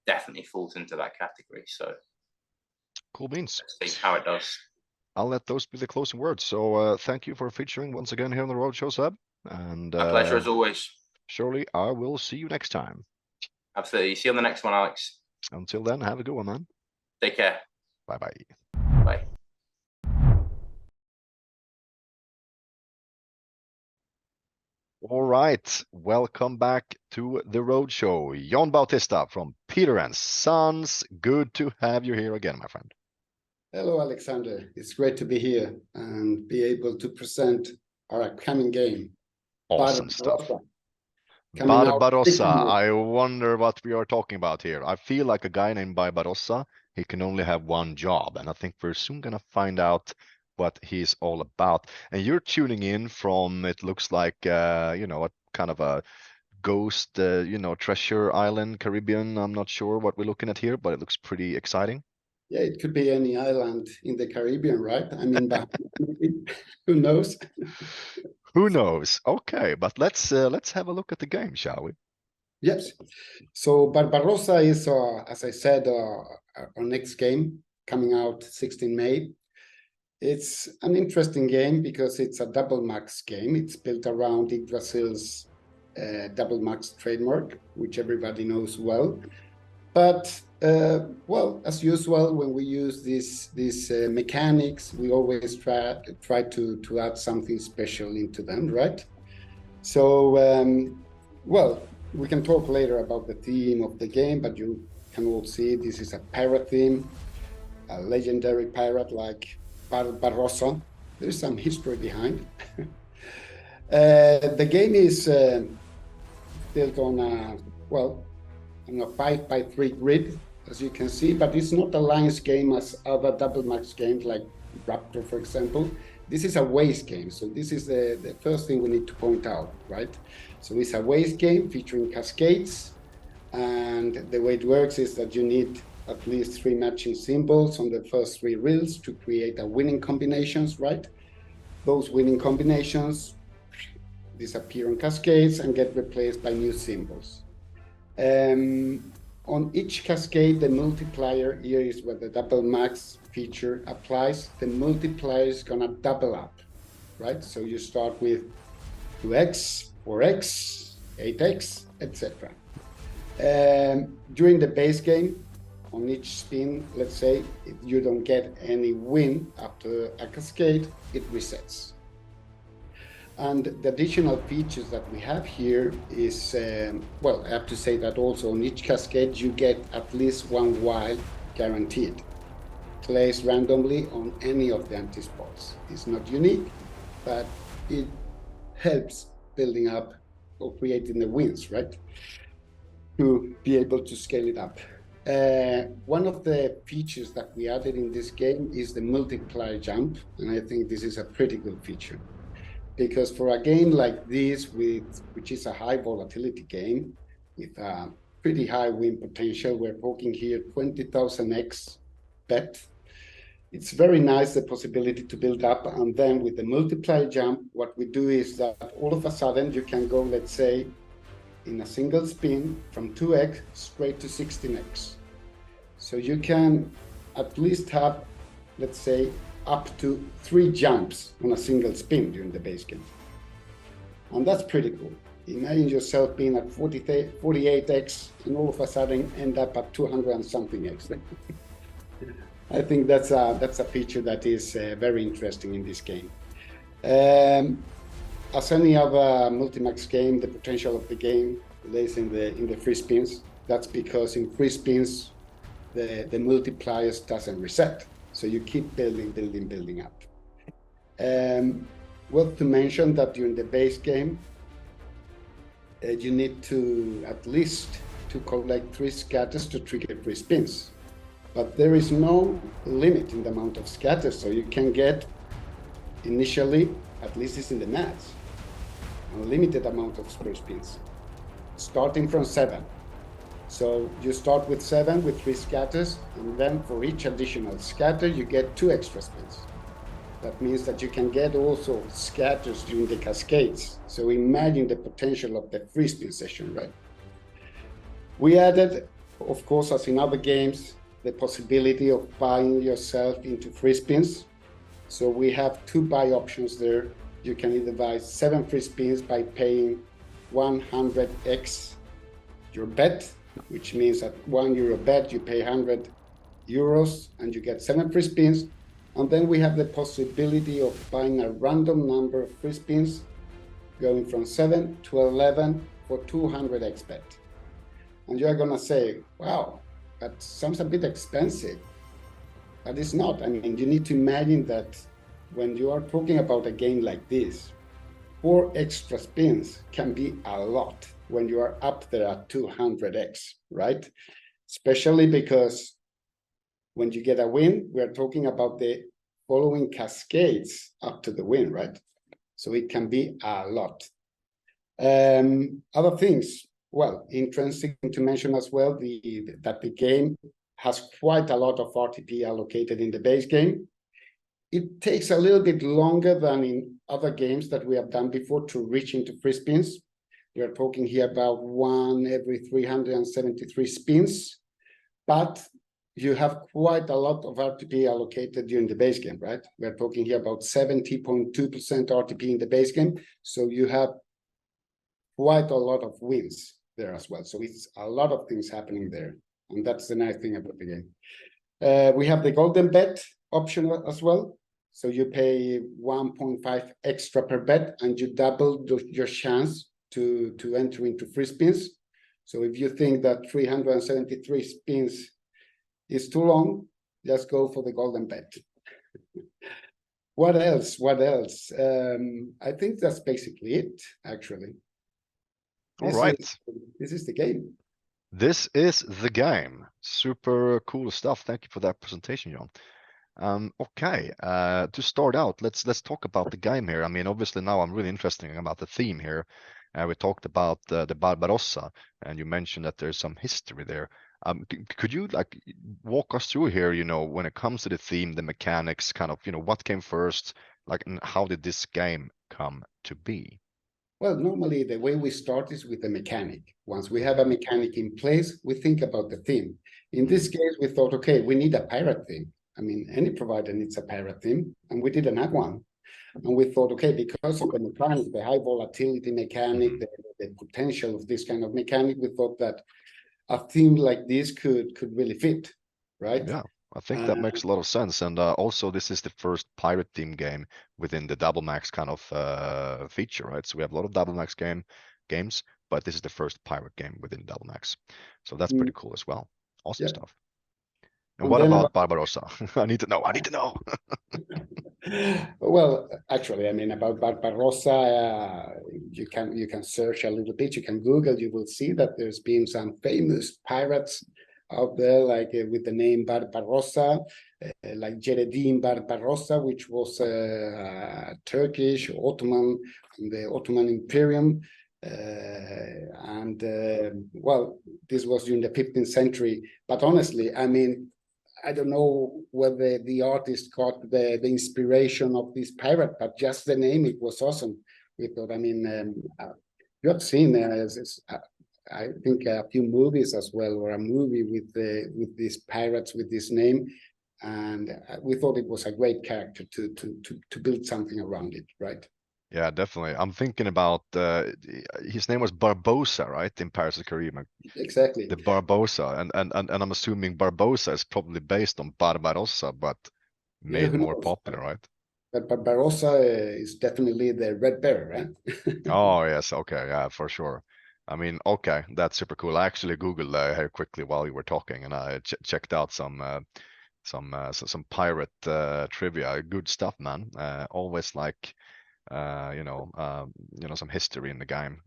S2: definitely falls into that category. So
S1: cool beans.
S2: Let's see how it does.
S1: I'll let those be the closing words. So thank you for featuring once again here on the Roadshow, Seb. And
S2: my pleasure as always.
S1: Surely I will see you next time.
S2: Absolutely. See you on the next one, Alex.
S1: Until then, have a good one, man.
S2: Take care.
S1: Bye-bye.
S2: Bye.
S1: All right, welcome back to the Roadshow. Yann Bautista from Peter and Sons. Good to have you here again, my friend.
S3: Hello, Alexander. It's great to be here and be able to present our upcoming game.
S1: Awesome stuff. Barbarossa. I wonder what we are talking about here. I feel like a guy named Barbarossa, he can only have one job, and I think we're soon gonna find out what he's all about. And you're tuning in from, it looks like, a kind of a ghost, treasure island, Caribbean. I'm not sure what we're looking at here, but it looks pretty exciting.
S3: Yeah, it could be any island in the Caribbean, right? I mean, who knows?
S1: Who knows? Okay, but let's have a look at the game, shall we?
S3: Yes. So Barbarossa is, as I said, our next game coming out 16 May. It's an interesting game because it's a double max game. It's built around Yggdrasil's double max trademark, which everybody knows well. But well, as usual, when we use these mechanics, we always try to add something special into them, right? So, well, we can talk later about the theme of the game, but you can all see this is a pirate theme, a legendary pirate like Barbarossa. There is some history behind. The game is built on a, well, on a 5x3 grid, as you can see, but it's not a lines game as other double max games like Raptor, for example. This is a waste game, so this is the first thing we need to point out, right? So it's a waste game featuring cascades, and the way it works is that you need at least 3 matching symbols on the first 3 reels to create a winning combinations, right? Those winning combinations disappear on cascades and get replaced by new symbols. On each cascade, the multiplier, here is where the double max feature applies. The multiplier is gonna double up, right? So you start with 2x, 4x, 8x, etc. During the base game, on each spin, let's say, if you don't get any win after a cascade, it resets. And the additional features that we have here is, well, I have to say that also on each cascade, you get at least 1 wild guaranteed, placed randomly on any of the anti-spots. It's not unique, but it helps building up or creating the wins, right? To be able to scale it up. One of the features that we added in this game is the multiplier jump, and I think this is a pretty good feature. Because for a game like this, which is a high volatility game with a pretty high win potential, we're talking here 20,000x bet. It's very nice, the possibility to build up, and then with the multiplier jump, what we do is that all of a sudden you can go, let's say, in a single spin from 2x straight to 16x. So you can at least have, let's say, up to 3 jumps on a single spin during the base game. And that's pretty cool. Imagine yourself being at 48x and all of a sudden end up at 200 and something x. I think that's a feature that is very interesting in this game. As any other multi-max game, the potential of the game lays in the free spins. That's because in free spins, the multipliers doesn't reset. So you keep building up. Worth to mention that during the base game, you need to at least to collect 3 scatters to trigger free spins. But there is no limit in the amount of scatters, so you can get initially, at least it's in the maths, a limited amount of free spins, starting from 7. So you start with 7 with 3 scatters, and then for each additional scatter, you get 2 extra spins. That means that you can get also scatters during the cascades. So imagine the potential of the free spin session, right? We added, of course, as in other games, the possibility of buying yourself into free spins. So we have 2 buy options there. You can either buy 7 free spins by paying 100x your bet, which means at €1 bet, you pay 100 euros and you get 7 free spins. And then we have the possibility of buying a random number of free spins going from 7 to 11 for 200x bet. And you're gonna say, wow, that sounds a bit expensive, but it's not. I mean, you need to imagine that when you are talking about a game like this, 4 extra spins can be a lot when you are up there at 200x, right? Especially because when you get a win, we're talking about the following cascades up to the win, right? So it can be a lot. Other things, well, interesting to mention as well, that the game has quite a lot of RTP allocated in the base game. It takes a little bit longer than in other games that we have done before to reach into free spins. We are talking here about 1 every 373 spins, but you have quite a lot of RTP allocated during the base game, right? We're talking here about 70.2% RTP in the base game. So you have quite a lot of wins there as well. So it's a lot of things happening there. And that's the nice thing about the game. We have the golden bet option as well. So you pay 1.5 extra per bet and you double your chance to enter into free spins. So if you think that 373 spins is too long, just go for the golden bet. What else? I think that's basically it, actually.
S1: All right.
S3: This is the game.
S1: This is the game. Super cool stuff. Thank you for that presentation, John. Okay, to start out, let's talk about the game here. I mean, obviously now I'm really interested about the theme here. We talked about the Barbarossa, and you mentioned that there's some history there. Could you like walk us through here, you know, when it comes to the theme, the mechanics, kind of, you know, what came first, like, and how did this game come to be?
S3: Well, normally the way we start is with a mechanic. Once we have a mechanic in place, we think about the theme. In this case, we thought, okay, we need a pirate theme. I mean, any provider needs a pirate theme, and we didn't have one. And we thought, okay, because of the mechanic, the high volatility mechanic, the potential of this kind of mechanic, we thought that a theme like this could really fit, right?
S1: Yeah, I think that makes a lot of sense. And also, this is the first pirate theme game within the Double Max kind of feature, right? So we have a lot of Double Max games, but this is the first pirate game within Double Max. So that's pretty cool as well. Awesome
S3: Yeah.
S1: stuff. And
S3: And
S1: what
S3: then
S1: about Barbarossa? I need to know. I need to know.
S3: Well, actually, I mean, about Barbarossa, you can search a little bit. You can Google. You will see that there's been some famous pirates out there, like with the name Barbarossa, like Jereddin Barbarossa, which was Turkish, Ottoman, the Ottoman Imperium. Well, this was during the 15th century. But honestly, I mean, I don't know whether the artist got the inspiration of this pirate, but just the name, it was awesome. We thought, I mean, you have seen, I think, a few movies as well, or a movie with these pirates with this name, and we thought it was a great character to build something around it, right?
S1: Yeah, definitely. I'm thinking about his name was Barbossa, right? In Pirates of the Caribbean.
S3: Exactly.
S1: The Barbossa, and I'm assuming Barbossa is probably based on Barbarossa, but
S3: Yeah,
S1: made
S3: who
S1: more
S3: knows?
S1: popular, right?
S3: But Barbarossa is definitely the red bear, right?
S1: Oh yes, okay, yeah, for sure. I mean, okay, that's super cool. I actually Googled here quickly while you were talking, and I checked out some pirate trivia. Good stuff, man. Always like some history in the game,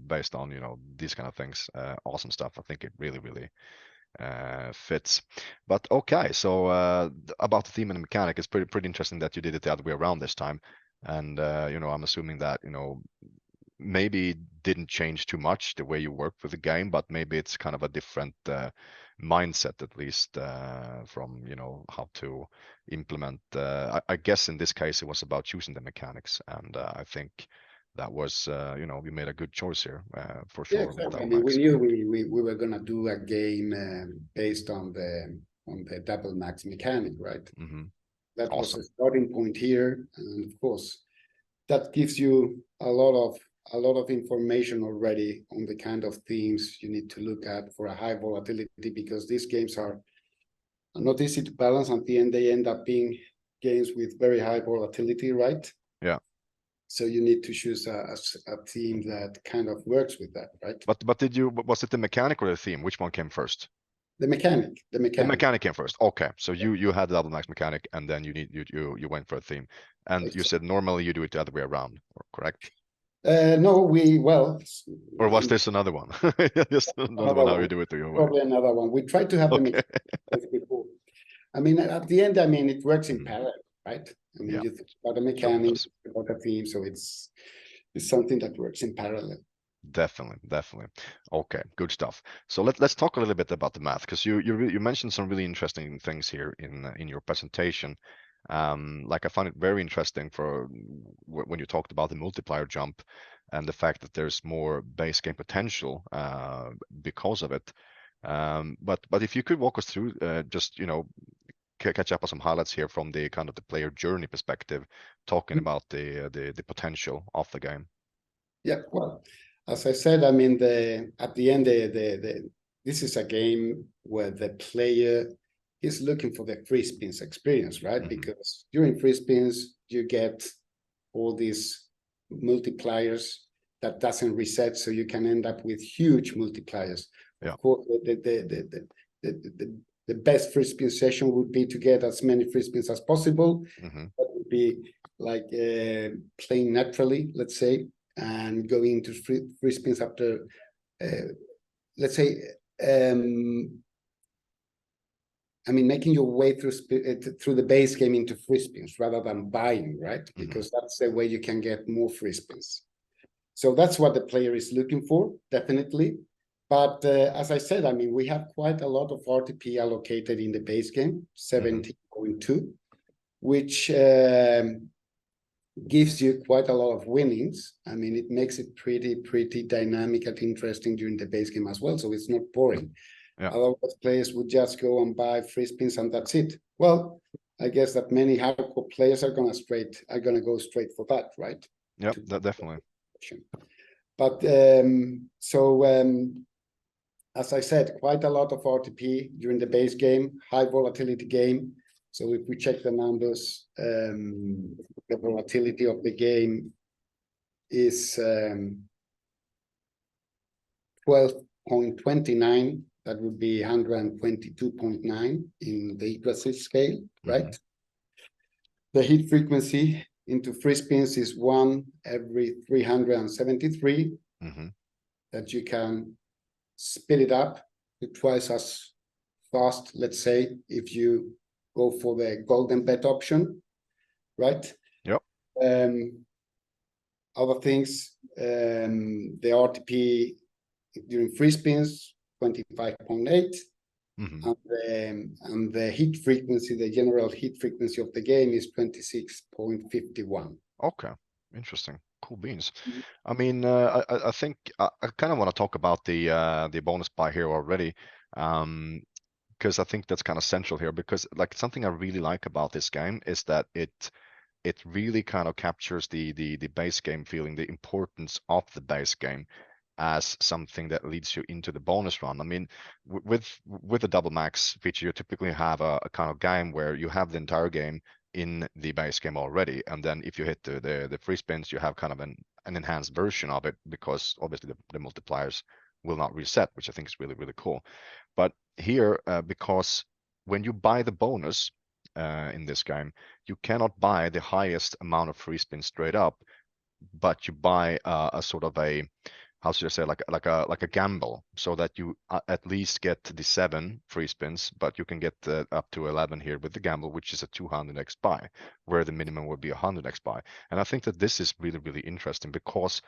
S1: based on these kind of things. Awesome stuff. I think it really fits. But okay, so about the theme and the mechanic, it's pretty interesting that you did it the other way around this time. And I'm assuming that maybe didn't change too much the way you work with the game, but maybe it's kind of a different mindset, at least from how to implement. I guess in this case it was about choosing the mechanics, and I think that was you made a good choice here for
S3: Yeah,
S1: sure with
S3: exactly. I
S1: Double
S3: mean, we
S1: Max.
S3: knew we were gonna do a game based on the Double Max mechanic, right? That was
S1: Awesome.
S3: the starting point here, and of course, that gives you a lot of information already on the kind of themes you need to look at for a high volatility, because these games are not easy to balance. At the end, they end up being games with very high volatility, right?
S1: Yeah.
S3: So you need to choose a theme that kind of works with that, right?
S1: But was it the mechanic or the theme? Which one came first?
S3: The mechanic.
S1: The mechanic came first. Okay, so you had the Double Max mechanic, and then you went for a theme, and you said normally you do it the other way around, correct?
S3: No,
S1: Or was this another one? Just another one how you do it your way.
S3: Probably another one. We tried to have the mechanic before. I mean, at the end, I mean, it works in parallel, right? I mean, you think about the mechanics, about the theme, so it's something that works in parallel.
S1: Definitely. Okay, good stuff. So let's talk a little bit about the math, because you mentioned some really interesting things here in your presentation. Like I found it very interesting for when you talked about the multiplier jump and the fact that there's more base game potential because of it. But if you could walk us through just catch up on some highlights here from the kind of the player journey perspective, talking about the potential of the game.
S3: Yeah, well, as I said, I mean, at the end, this is a game where the player is looking for the free spins experience, right? Because during free spins, you get all these multipliers that doesn't reset, so you can end up with huge multipliers.
S1: Yeah.
S3: Of course, the best free spin session would be to get as many free spins as possible. That would be like playing naturally, let's say, and going into free spins after, let's say, I mean, making your way through the base game into free spins rather than buying, right? Because that's the way you can get more free spins. So that's what the player is looking for, definitely. But as I said, I mean, we have quite a lot of RTP allocated in the base game, 70.2, which gives you quite a lot of winnings. I mean, it makes it pretty dynamic and interesting during the base game as well. So it's not boring.
S1: Yeah.
S3: Otherwise, players would just go and buy free spins and that's it. Well, I guess that many hardcore players are gonna go straight for that, right?
S1: Yep, that definitely.
S3: But as I said, quite a lot of RTP during the base game, high volatility game. So if we check the numbers, the volatility of the game is 12.29. That would be 122.9 in the Yggdrasil scale, right? The hit frequency into free spins is 1 every 373. That you can speed it up to twice as fast, let's say, if you go for the golden bet option, right?
S1: Yep.
S3: Other things, the RTP during free spins, 25.8. And the hit frequency, the general hit frequency of the game is 26.51.
S1: Okay, interesting. Cool beans. I mean, I think I kind of want to talk about the bonus buy here already, because I think that's kind of central here. Because like something I really like about this game is that it really kind of captures the base game feeling, the importance of the base game as something that leads you into the bonus run. I mean, with the double max feature, you typically have a kind of game where you have the entire game in the base game already, and then if you hit the free spins, you have kind of an enhanced version of it, because obviously the multipliers will not reset, which I think is really cool. But here, because when you buy the bonus in this game, you cannot buy the highest amount of free spins straight up, but you buy a sort of a, how should I say, like a gamble, so that you at least get the 7 free spins, but you can get up to 11 here with the gamble, which is a 200x buy, where the minimum would be 100x buy. And I think that this is really interesting, because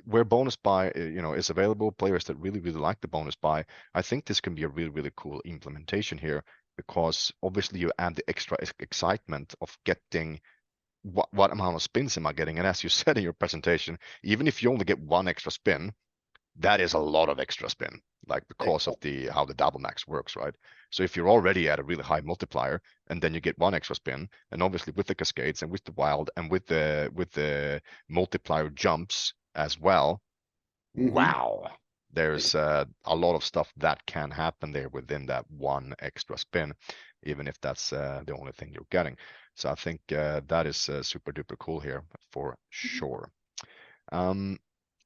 S1: where bonus buy is available, players that really like the bonus buy, I think this can be a really cool implementation here, because obviously you add the extra excitement of getting what amount of spins am I getting? And as you said in your presentation, even if you only get 1 extra spin, that is a lot of extra spin, like because of how the double max works, right? So if you're already at a really high multiplier, and then you get 1 extra spin, and obviously with the cascades and with the wild and with the multiplier jumps as well, wow, there's a lot of stuff that can happen there within that 1 extra spin, even if that's the only thing you're getting. So I think that is super duper cool here for sure.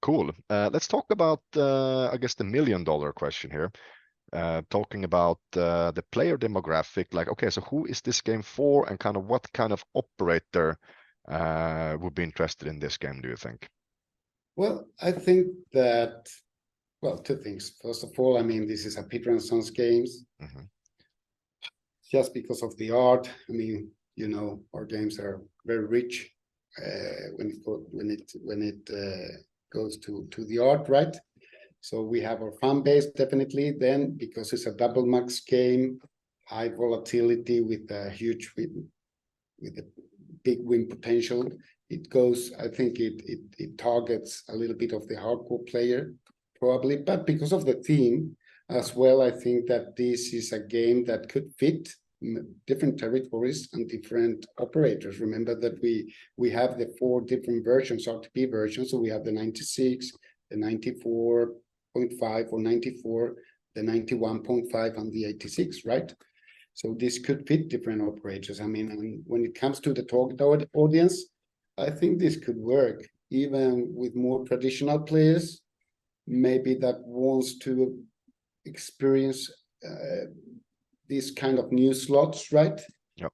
S1: Cool. Let's talk about, I guess, the $1 million question here. Talking about the player demographic, like, okay, so who is this game for, and kind of what kind of operator would be interested in this game, do you think?
S3: Well, I think that, well, 2 things. First of all, I mean, this is a Peter & Sons games. Just because of the art. I mean, our games are very rich when it goes to the art, right? So we have our fan base definitely. Then because it's a double max game, high volatility with a huge win, with a big win potential, it goes. I think it targets a little bit of the hardcore player probably, but because of the theme as well, I think that this is a game that could fit different territories and different operators. Remember that we have the 4 different versions, RTP versions. So we have the 96, the 94.5 or 94, the 91.5, and the 86, right? So this could fit different operators. I mean, and when it comes to the target audience, I think this could work even with more traditional players, maybe that wants to experience these kind of new slots, right?
S1: Yep.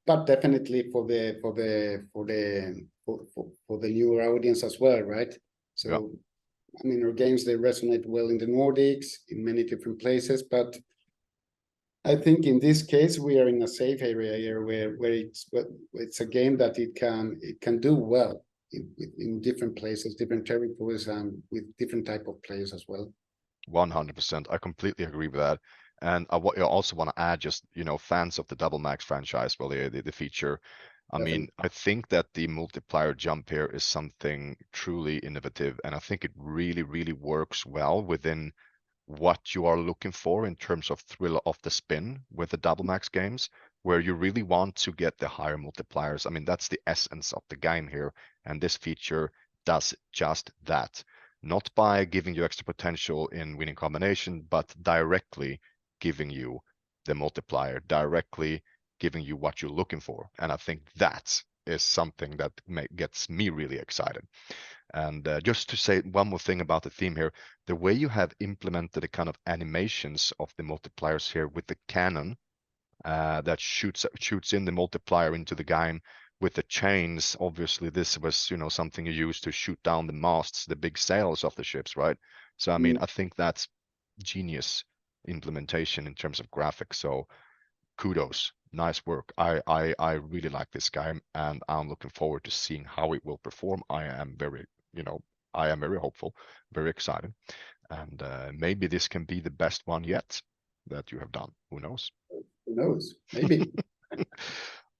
S3: But definitely for the newer audience as well, right? So, yep. I mean, our games, they resonate well in the Nordics, in many different places, but I think in this case we are in a safe area here, where it's a game that it can do well. in different places, different territories, and with different type of players as well.
S1: 100%. I completely agree with that. And I also want to add, just, fans of the Double Max franchise, well, the feature. I mean, I think that the multiplier jump here is something truly innovative, and I think it really, really works well within what you are looking for in terms of thrill of the spin with the Double Max games, where you really want to get the higher multipliers. I mean, that's the essence of the game here, and this feature does just that. Not by giving you extra potential in winning combination, but directly giving you the multiplier, directly giving you what you're looking for. And I think that is something that gets me really excited. And just to say one more thing about the theme here, the way you have implemented the kind of animations of the multipliers here with the cannon that shoots in the multiplier into the game with the chains. Obviously, this was something you used to shoot down the masts, the big sails of the ships, right? So I mean, I think that's genius implementation in terms of graphics. So kudos, nice work. I really like this game, and I'm looking forward to seeing how it will perform. I am very hopeful, very excited, and maybe this can be the best one yet that you have done. Who knows?
S3: Who knows? Maybe.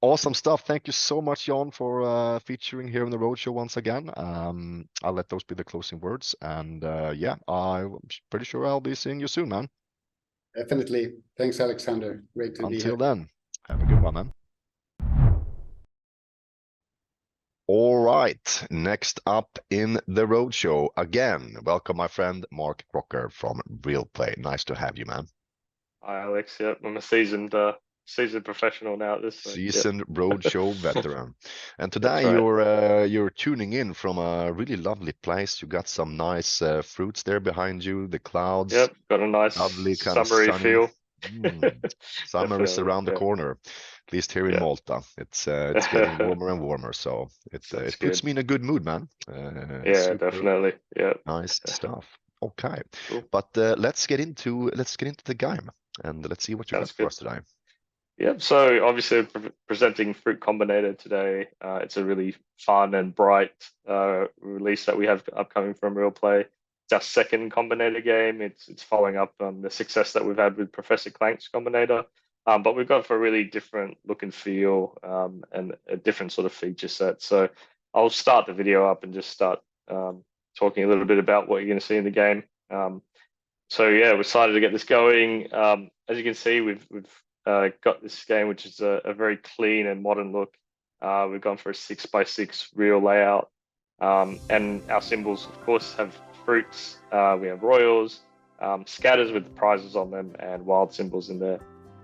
S1: Awesome stuff. Thank you so much, Yann, for featuring here on the Roadshow once again. I'll let those be the closing words. And yeah, I'm pretty sure I'll be seeing you soon, man.
S3: Definitely. Thanks, Alexander. Great to be here.
S1: Until then, have a good one, man. All right, next up in the Roadshow, again, welcome my friend Mark Crocker from ReelPlay. Nice to have you, man.
S4: Hi, Alex. Yep, I'm a seasoned professional now at this.
S1: Seasoned Roadshow veteran. And today you're tuning in from a really lovely place. You got some nice fruits there behind you, the clouds.
S4: Yep, got a nice
S1: lovely kind of
S4: summery
S1: sunny
S4: feel.
S1: Summer is around the corner, at least here in Malta. It's getting warmer and warmer, so it puts me in a good mood, man.
S4: Yeah, definitely. Yeah,
S1: nice stuff. Okay,
S4: cool.
S1: But let's get into the game and let's see what you got for us today.
S4: Yep. So obviously presenting Fruit Combinator today. It's a really fun and bright release that we have upcoming from ReelPlay. It's our second Combinator game. It's following up on the success that we've had with Professor Clank's Combinator. But we've gone for a really different look and feel and a different sort of feature set. So I'll start the video up and just start talking a little bit about what you're going to see in the game. So yeah, we're excited to get this going. As you can see, we've got this game, which is a very clean and modern look. We've gone for a 6x6 real layout. And our symbols, of course, have fruits. We have royals, scatters with prizes on them, and wild symbols in there.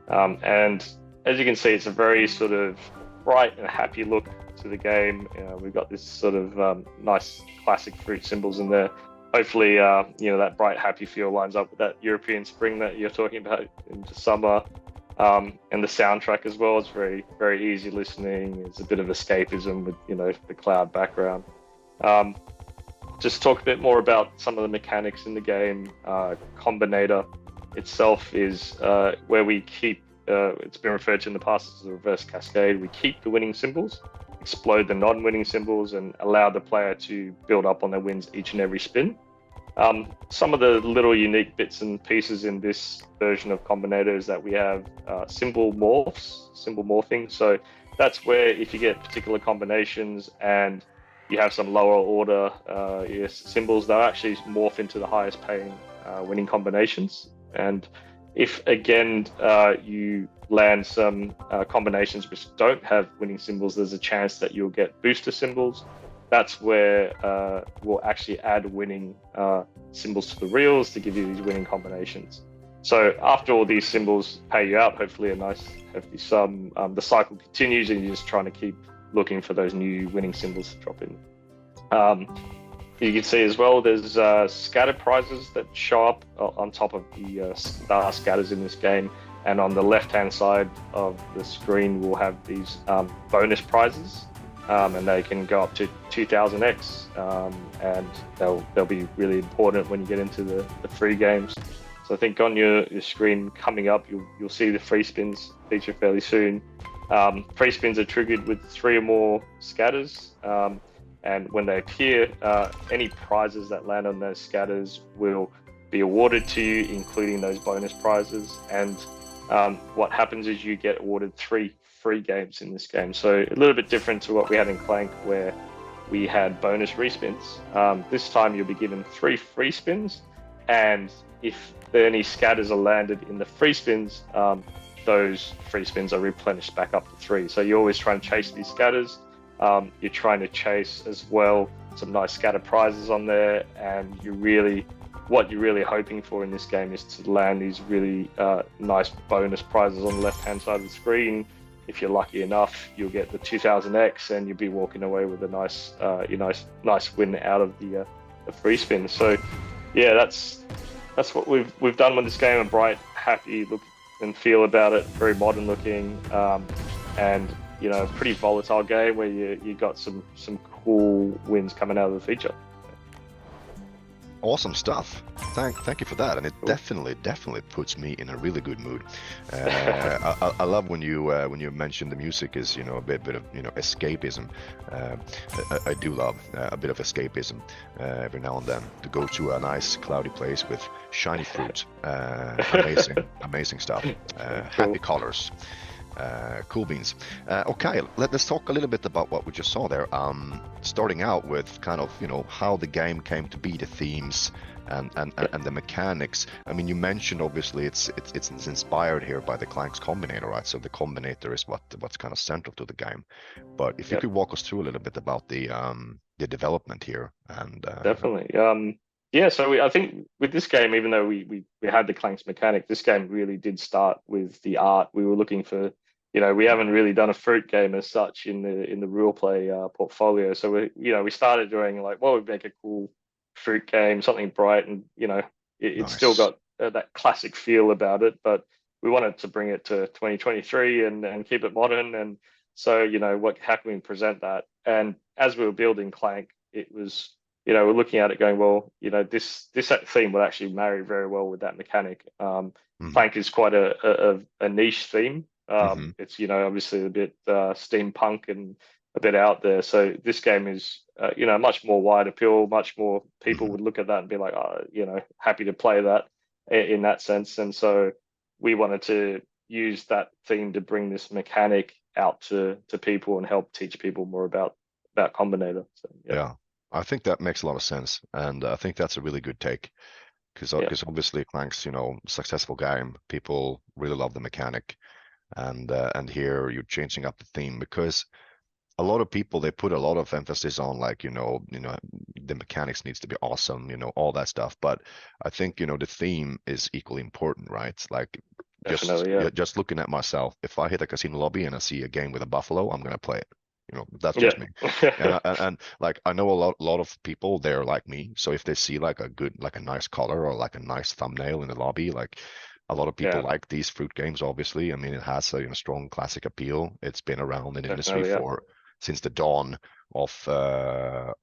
S4: And as you can see, it's a very sort of bright and happy look to the game. We've got this sort of nice classic fruit symbols in there. Hopefully, that bright, happy feel lines up with that European spring that you're talking about in the summer. And the soundtrack as well is very, very easy listening. It's a bit of escapism with, the cloud background. Just talk a bit more about some of the mechanics in the game. Combinator itself is where we keep, it's been referred to in the past as the reverse cascade. We keep the winning symbols, explode the non-winning symbols, and allow the player to build up on their wins each and every spin. Some of the little unique bits and pieces in this version of Combinator is that we have symbol morphing. So that's where if you get particular combinations and you have some lower order symbols, they'll actually morph into the highest paying winning combinations. And if again you land some combinations which don't have winning symbols, there's a chance that you'll get booster symbols. That's where we'll actually add winning symbols to the reels to give you these winning combinations. So after all these symbols pay you out, hopefully a nice hefty sum, the cycle continues and you're just trying to keep looking for those new winning symbols to drop in. You can see as well, there's scatter prizes that show up on top of the star scatters in this game. And on the left-hand side of the screen, we'll have these bonus prizes. And they can go up to 2000x, and they'll be really important when you get into the free games. So I think on your screen coming up, you'll see the free spins feature fairly soon. Free spins are triggered with 3 or more scatters, and when they appear, any prizes that land on those scatters will be awarded to you, including those bonus prizes. And what happens is you get awarded 3 free games in this game. So a little bit different to what we had in Clank, where we had bonus respins. This time you'll be given 3 free spins, and if any scatters are landed in the free spins, those free spins are replenished back up to 3. So you're always trying to chase these scatters. You're trying to chase as well some nice scatter prizes on there, and what you're really hoping for in this game is to land these really nice bonus prizes on the left-hand side of the screen. If you're lucky enough, you'll get the 2000X, and you'll be walking away with a nice win out of the free spin. So, yeah, that's what we've done with this game. A bright, happy look and feel about it. Very modern looking, and pretty volatile game where you got some cool wins coming out of the feature.
S1: Awesome stuff. Thank you for that, and it definitely puts me in a really good mood. I love when you mention the music is a bit of escapism. I do love a bit of escapism every now and then, to go to a nice cloudy place with shiny fruit. Amazing stuff. Happy colors. Cool beans. Okay, let's talk a little bit about what we just saw there. Starting out with kind of how the game came to be, the themes and the mechanics. I mean, you mentioned obviously it's inspired here by the Clank's Combinator, right? So the Combinator is what's kind of central to the game. But if you could walk us through a little bit about the development here and
S4: definitely. Yeah, so I think with this game, even though we had the Clank's mechanic, this game really did start with the art. We were looking for, we haven't really done a fruit game as such in the ReelPlay portfolio. So we started doing we'd make a cool fruit game, something bright, and it's
S1: Nice.
S4: still got that classic feel about it, but we wanted to bring it to 2023 and keep it modern. And so how can we present that? And as we were building Clank, it was we're looking at it going, well, this theme would actually marry very well with that mechanic. Clank is quite a niche theme. It's obviously a bit steampunk and a bit out there. So this game is much more wide appeal. Much more people would look at that and be like, happy to play that in that sense. And so we wanted to use that theme to bring this mechanic out to people and help teach people more about Combinator. So,
S1: yeah. I think that makes a lot of sense, and I think that's a really good take, because obviously Clank's successful game, people really love the mechanic, and here you're changing up the theme, because a lot of people, they put a lot of emphasis on the mechanics needs to be awesome, all that stuff, but I think the theme is equally important, right? Like just looking at myself, if I hit a casino lobby and I see a game with a buffalo, I'm gonna play it. That's just me. And like I know a lot of people, they're like me. So if they see a nice color or a nice thumbnail in the lobby, a lot of people like these fruit games. Obviously, I mean, it has a strong classic appeal. It's been around in the industry since the dawn of
S4: since the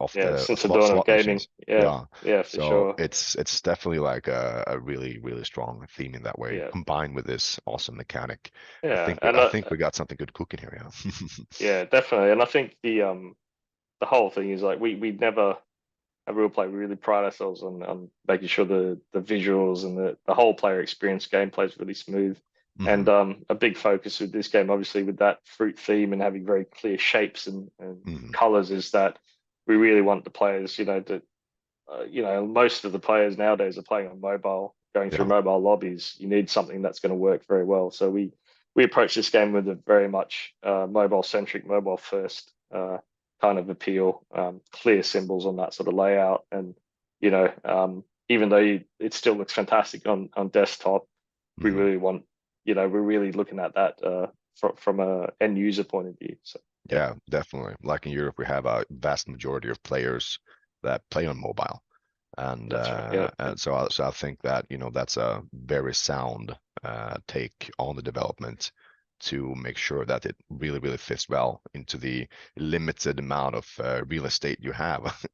S4: dawn of gaming.
S1: Yeah,
S4: for sure.
S1: It's definitely a really, really strong theme in that way, combined with this awesome mechanic. I think we got something good cooking here.
S4: Yeah, definitely. And I think the whole thing is we never at ReelPlay, we really pride ourselves on making sure the visuals and the whole player experience gameplay is really smooth. And a big focus with this game, obviously with that fruit theme and having very clear shapes and colors, is that we really want the players, most of the players nowadays are playing on mobile, going through mobile lobbies. You need something that's going to work very well. So we approach this game with a very much mobile centric, mobile first kind of appeal, clear symbols on that sort of layout. And, even though it still looks fantastic on desktop, we really want, we're really looking at that from a end user point of view. So
S1: yeah, definitely. Like in Europe, we have a vast majority of players that play on mobile, and and so I think that that's a very sound take on the development to make sure that it really, really fits well into the limited amount of real estate you have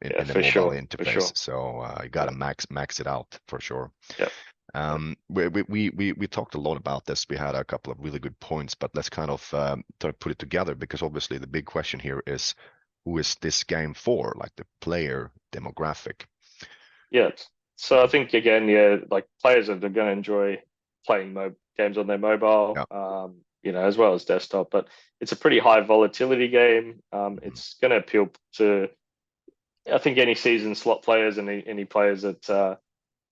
S1: in the mobile interface. So you got to max it out for sure. We talked a lot about this. We had a couple of really good points, but let's kind of try to put it together, because obviously the big question here is, who is this game for, like the player demographic?
S4: Yeah. So I think again, yeah, like players are going to enjoy playing games on their mobile, as well as desktop. But it's a pretty high volatility game. It's going to appeal to, I think, any seasoned slot players and any players that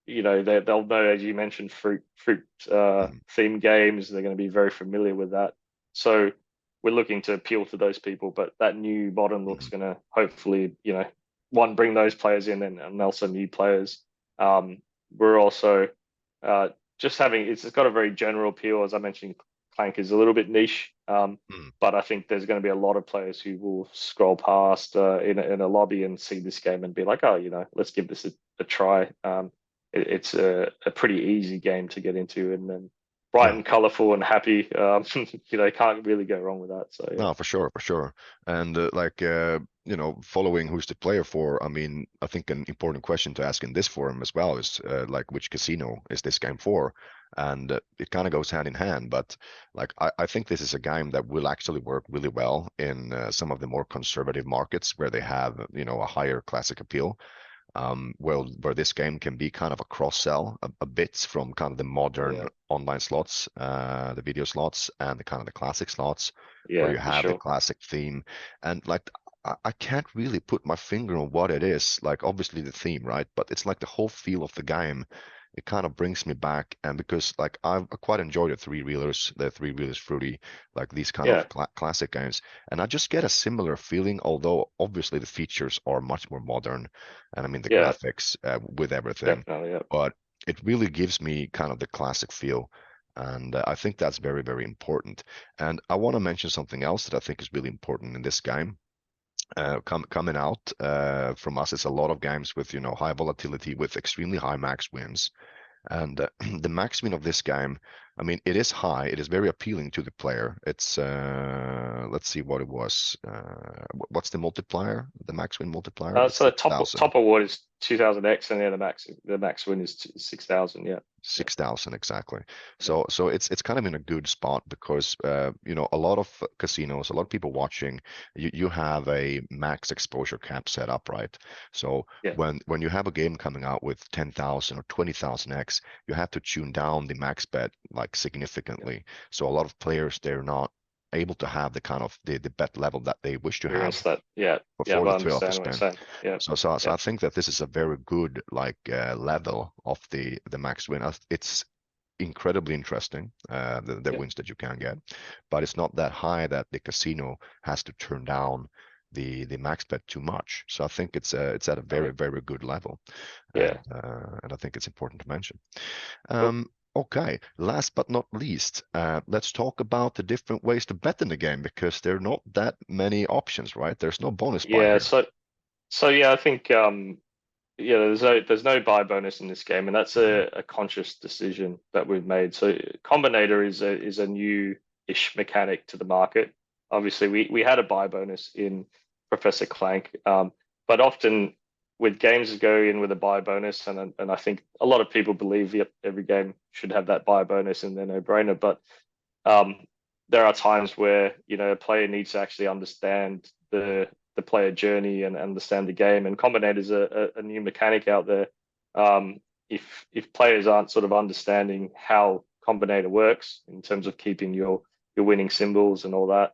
S4: they'll know, as you mentioned, fruit themed games. They're going to be very familiar with that. So we're looking to appeal to those people. But that new modern look's going to hopefully, one, bring those players in and also new players. We're also just having, it's got a very general appeal. As I mentioned, Clank is a little bit niche, but I think there's going to be a lot of players who will scroll past in a lobby and see this game and be like, oh, let's give this a try. It's a pretty easy game to get into, and then bright and colorful and happy. Can't really go wrong with that. So yeah.
S1: No, for sure. And following who's the player for, I mean, I think an important question to ask in this forum as well is like, which casino is this game for? And it kind of goes hand in hand, but like I think this is a game that will actually work really well in some of the more conservative markets where they have a higher classic appeal. Where this game can be kind of a cross-sell a bit from kind of the modern online slots, the video slots, and the kind of the classic slots, where you have the classic theme. And like I can't really put my finger on what it is. Like obviously the theme, right? But it's like the whole feel of the game. It kind of brings me back, and because like I quite enjoy the Three Reelers Fruity, like these kind of classic games, and I just get a similar feeling. Although obviously the features are much more modern, and I mean the graphics with everything, but it really gives me kind of the classic feel, and I think that's very, very important. And I want to mention something else that I think is really important in this game. Coming out from us is a lot of games with high volatility with extremely high max wins, and the max win of this game, I mean, it is high. It is very appealing to the player. It's let's see what it was. What's the multiplier? The max win multiplier?
S4: So the top award is 2000x, and the max win is 6000. Yeah.
S1: 6,000 exactly. So it's kind of in a good spot because a lot of casinos, a lot of people watching, you have a max exposure cap set up, right? So when you have a game coming out with 10,000 or 20,000x, you have to tune down the max bet like significantly. So a lot of players, they're not able to have the kind of the bet level that they wish to have before the thrill of the spin. So I think that this is a very good like level of the max win. It's incredibly interesting, the wins that you can get, but it's not that high that the casino has to turn down the max bet too much. So I think it's at a very, very good level. And I think it's important to mention. Okay, last but not least, let's talk about the different ways to bet in the game, because there are not that many options, right? There's no bonus buy here.
S4: So I think there's no buy bonus in this game, and that's a conscious decision that we've made. So Combinator is a new-ish mechanic to the market. Obviously, we had a buy bonus in Professor Clank, but often with games that go in with a buy bonus, and I think a lot of people believe every game should have that buy bonus and they're no-brainer, but there are times where a player needs to actually understand the player journey and understand the game, and Combinator is a new mechanic out there. If players aren't sort of understanding how Combinator works in terms of keeping your winning symbols and all that,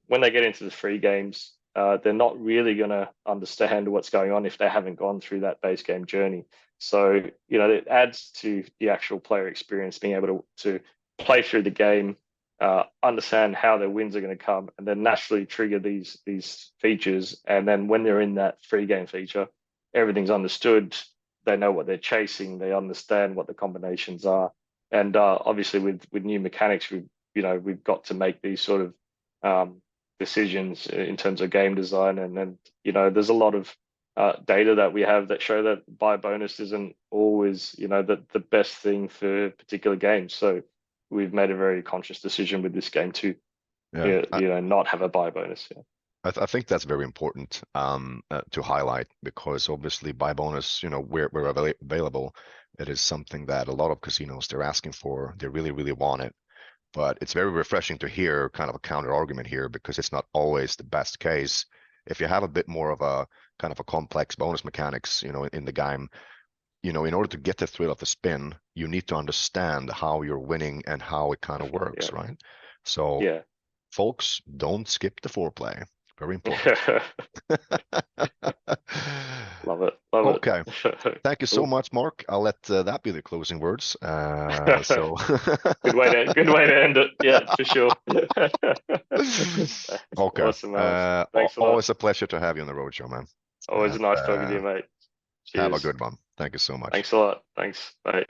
S4: when they get into the free games, they're not really going to understand what's going on if they haven't gone through that base game journey. So, it adds to the actual player experience, being able to play through the game, understand how their wins are going to come, and then naturally trigger these features. And then when they're in that free game feature, everything's understood. They know what they're chasing. They understand what the combinations are. And obviously with new mechanics, we've got to make these sort of decisions in terms of game design, and then there's a lot of data that we have that show that buy bonus isn't always the best thing for particular games. So we've made a very conscious decision with this game to not have a buy bonus.
S1: I think that's very important to highlight, because obviously buy bonus, where available, it is something that a lot of casinos, they're asking for. They really, really want it. But it's very refreshing to hear kind of a counter argument here, because it's not always the best case if you have a bit more of a kind of a complex bonus mechanics, you know, in the game, you know, in order to get the thrill of the spin, you need to understand how you're winning and how it kind of works, right? So,
S4: Yeah.
S1: folks, don't skip the foreplay. Very important.
S4: Love it. Love
S1: Okay.
S4: it.
S1: Thank you so
S4: Cool.
S1: much, Mark. I'll let that be the closing words. So
S4: good way to end it. Yeah, for sure.
S1: Okay.
S4: Awesome, Alex. Thanks a lot.
S1: Always a pleasure to have you on the Roadshow, man.
S4: Always nice talking to you, mate. Cheers.
S1: Have a good one. Thank you so much.
S4: Thanks a lot. Thanks. Bye.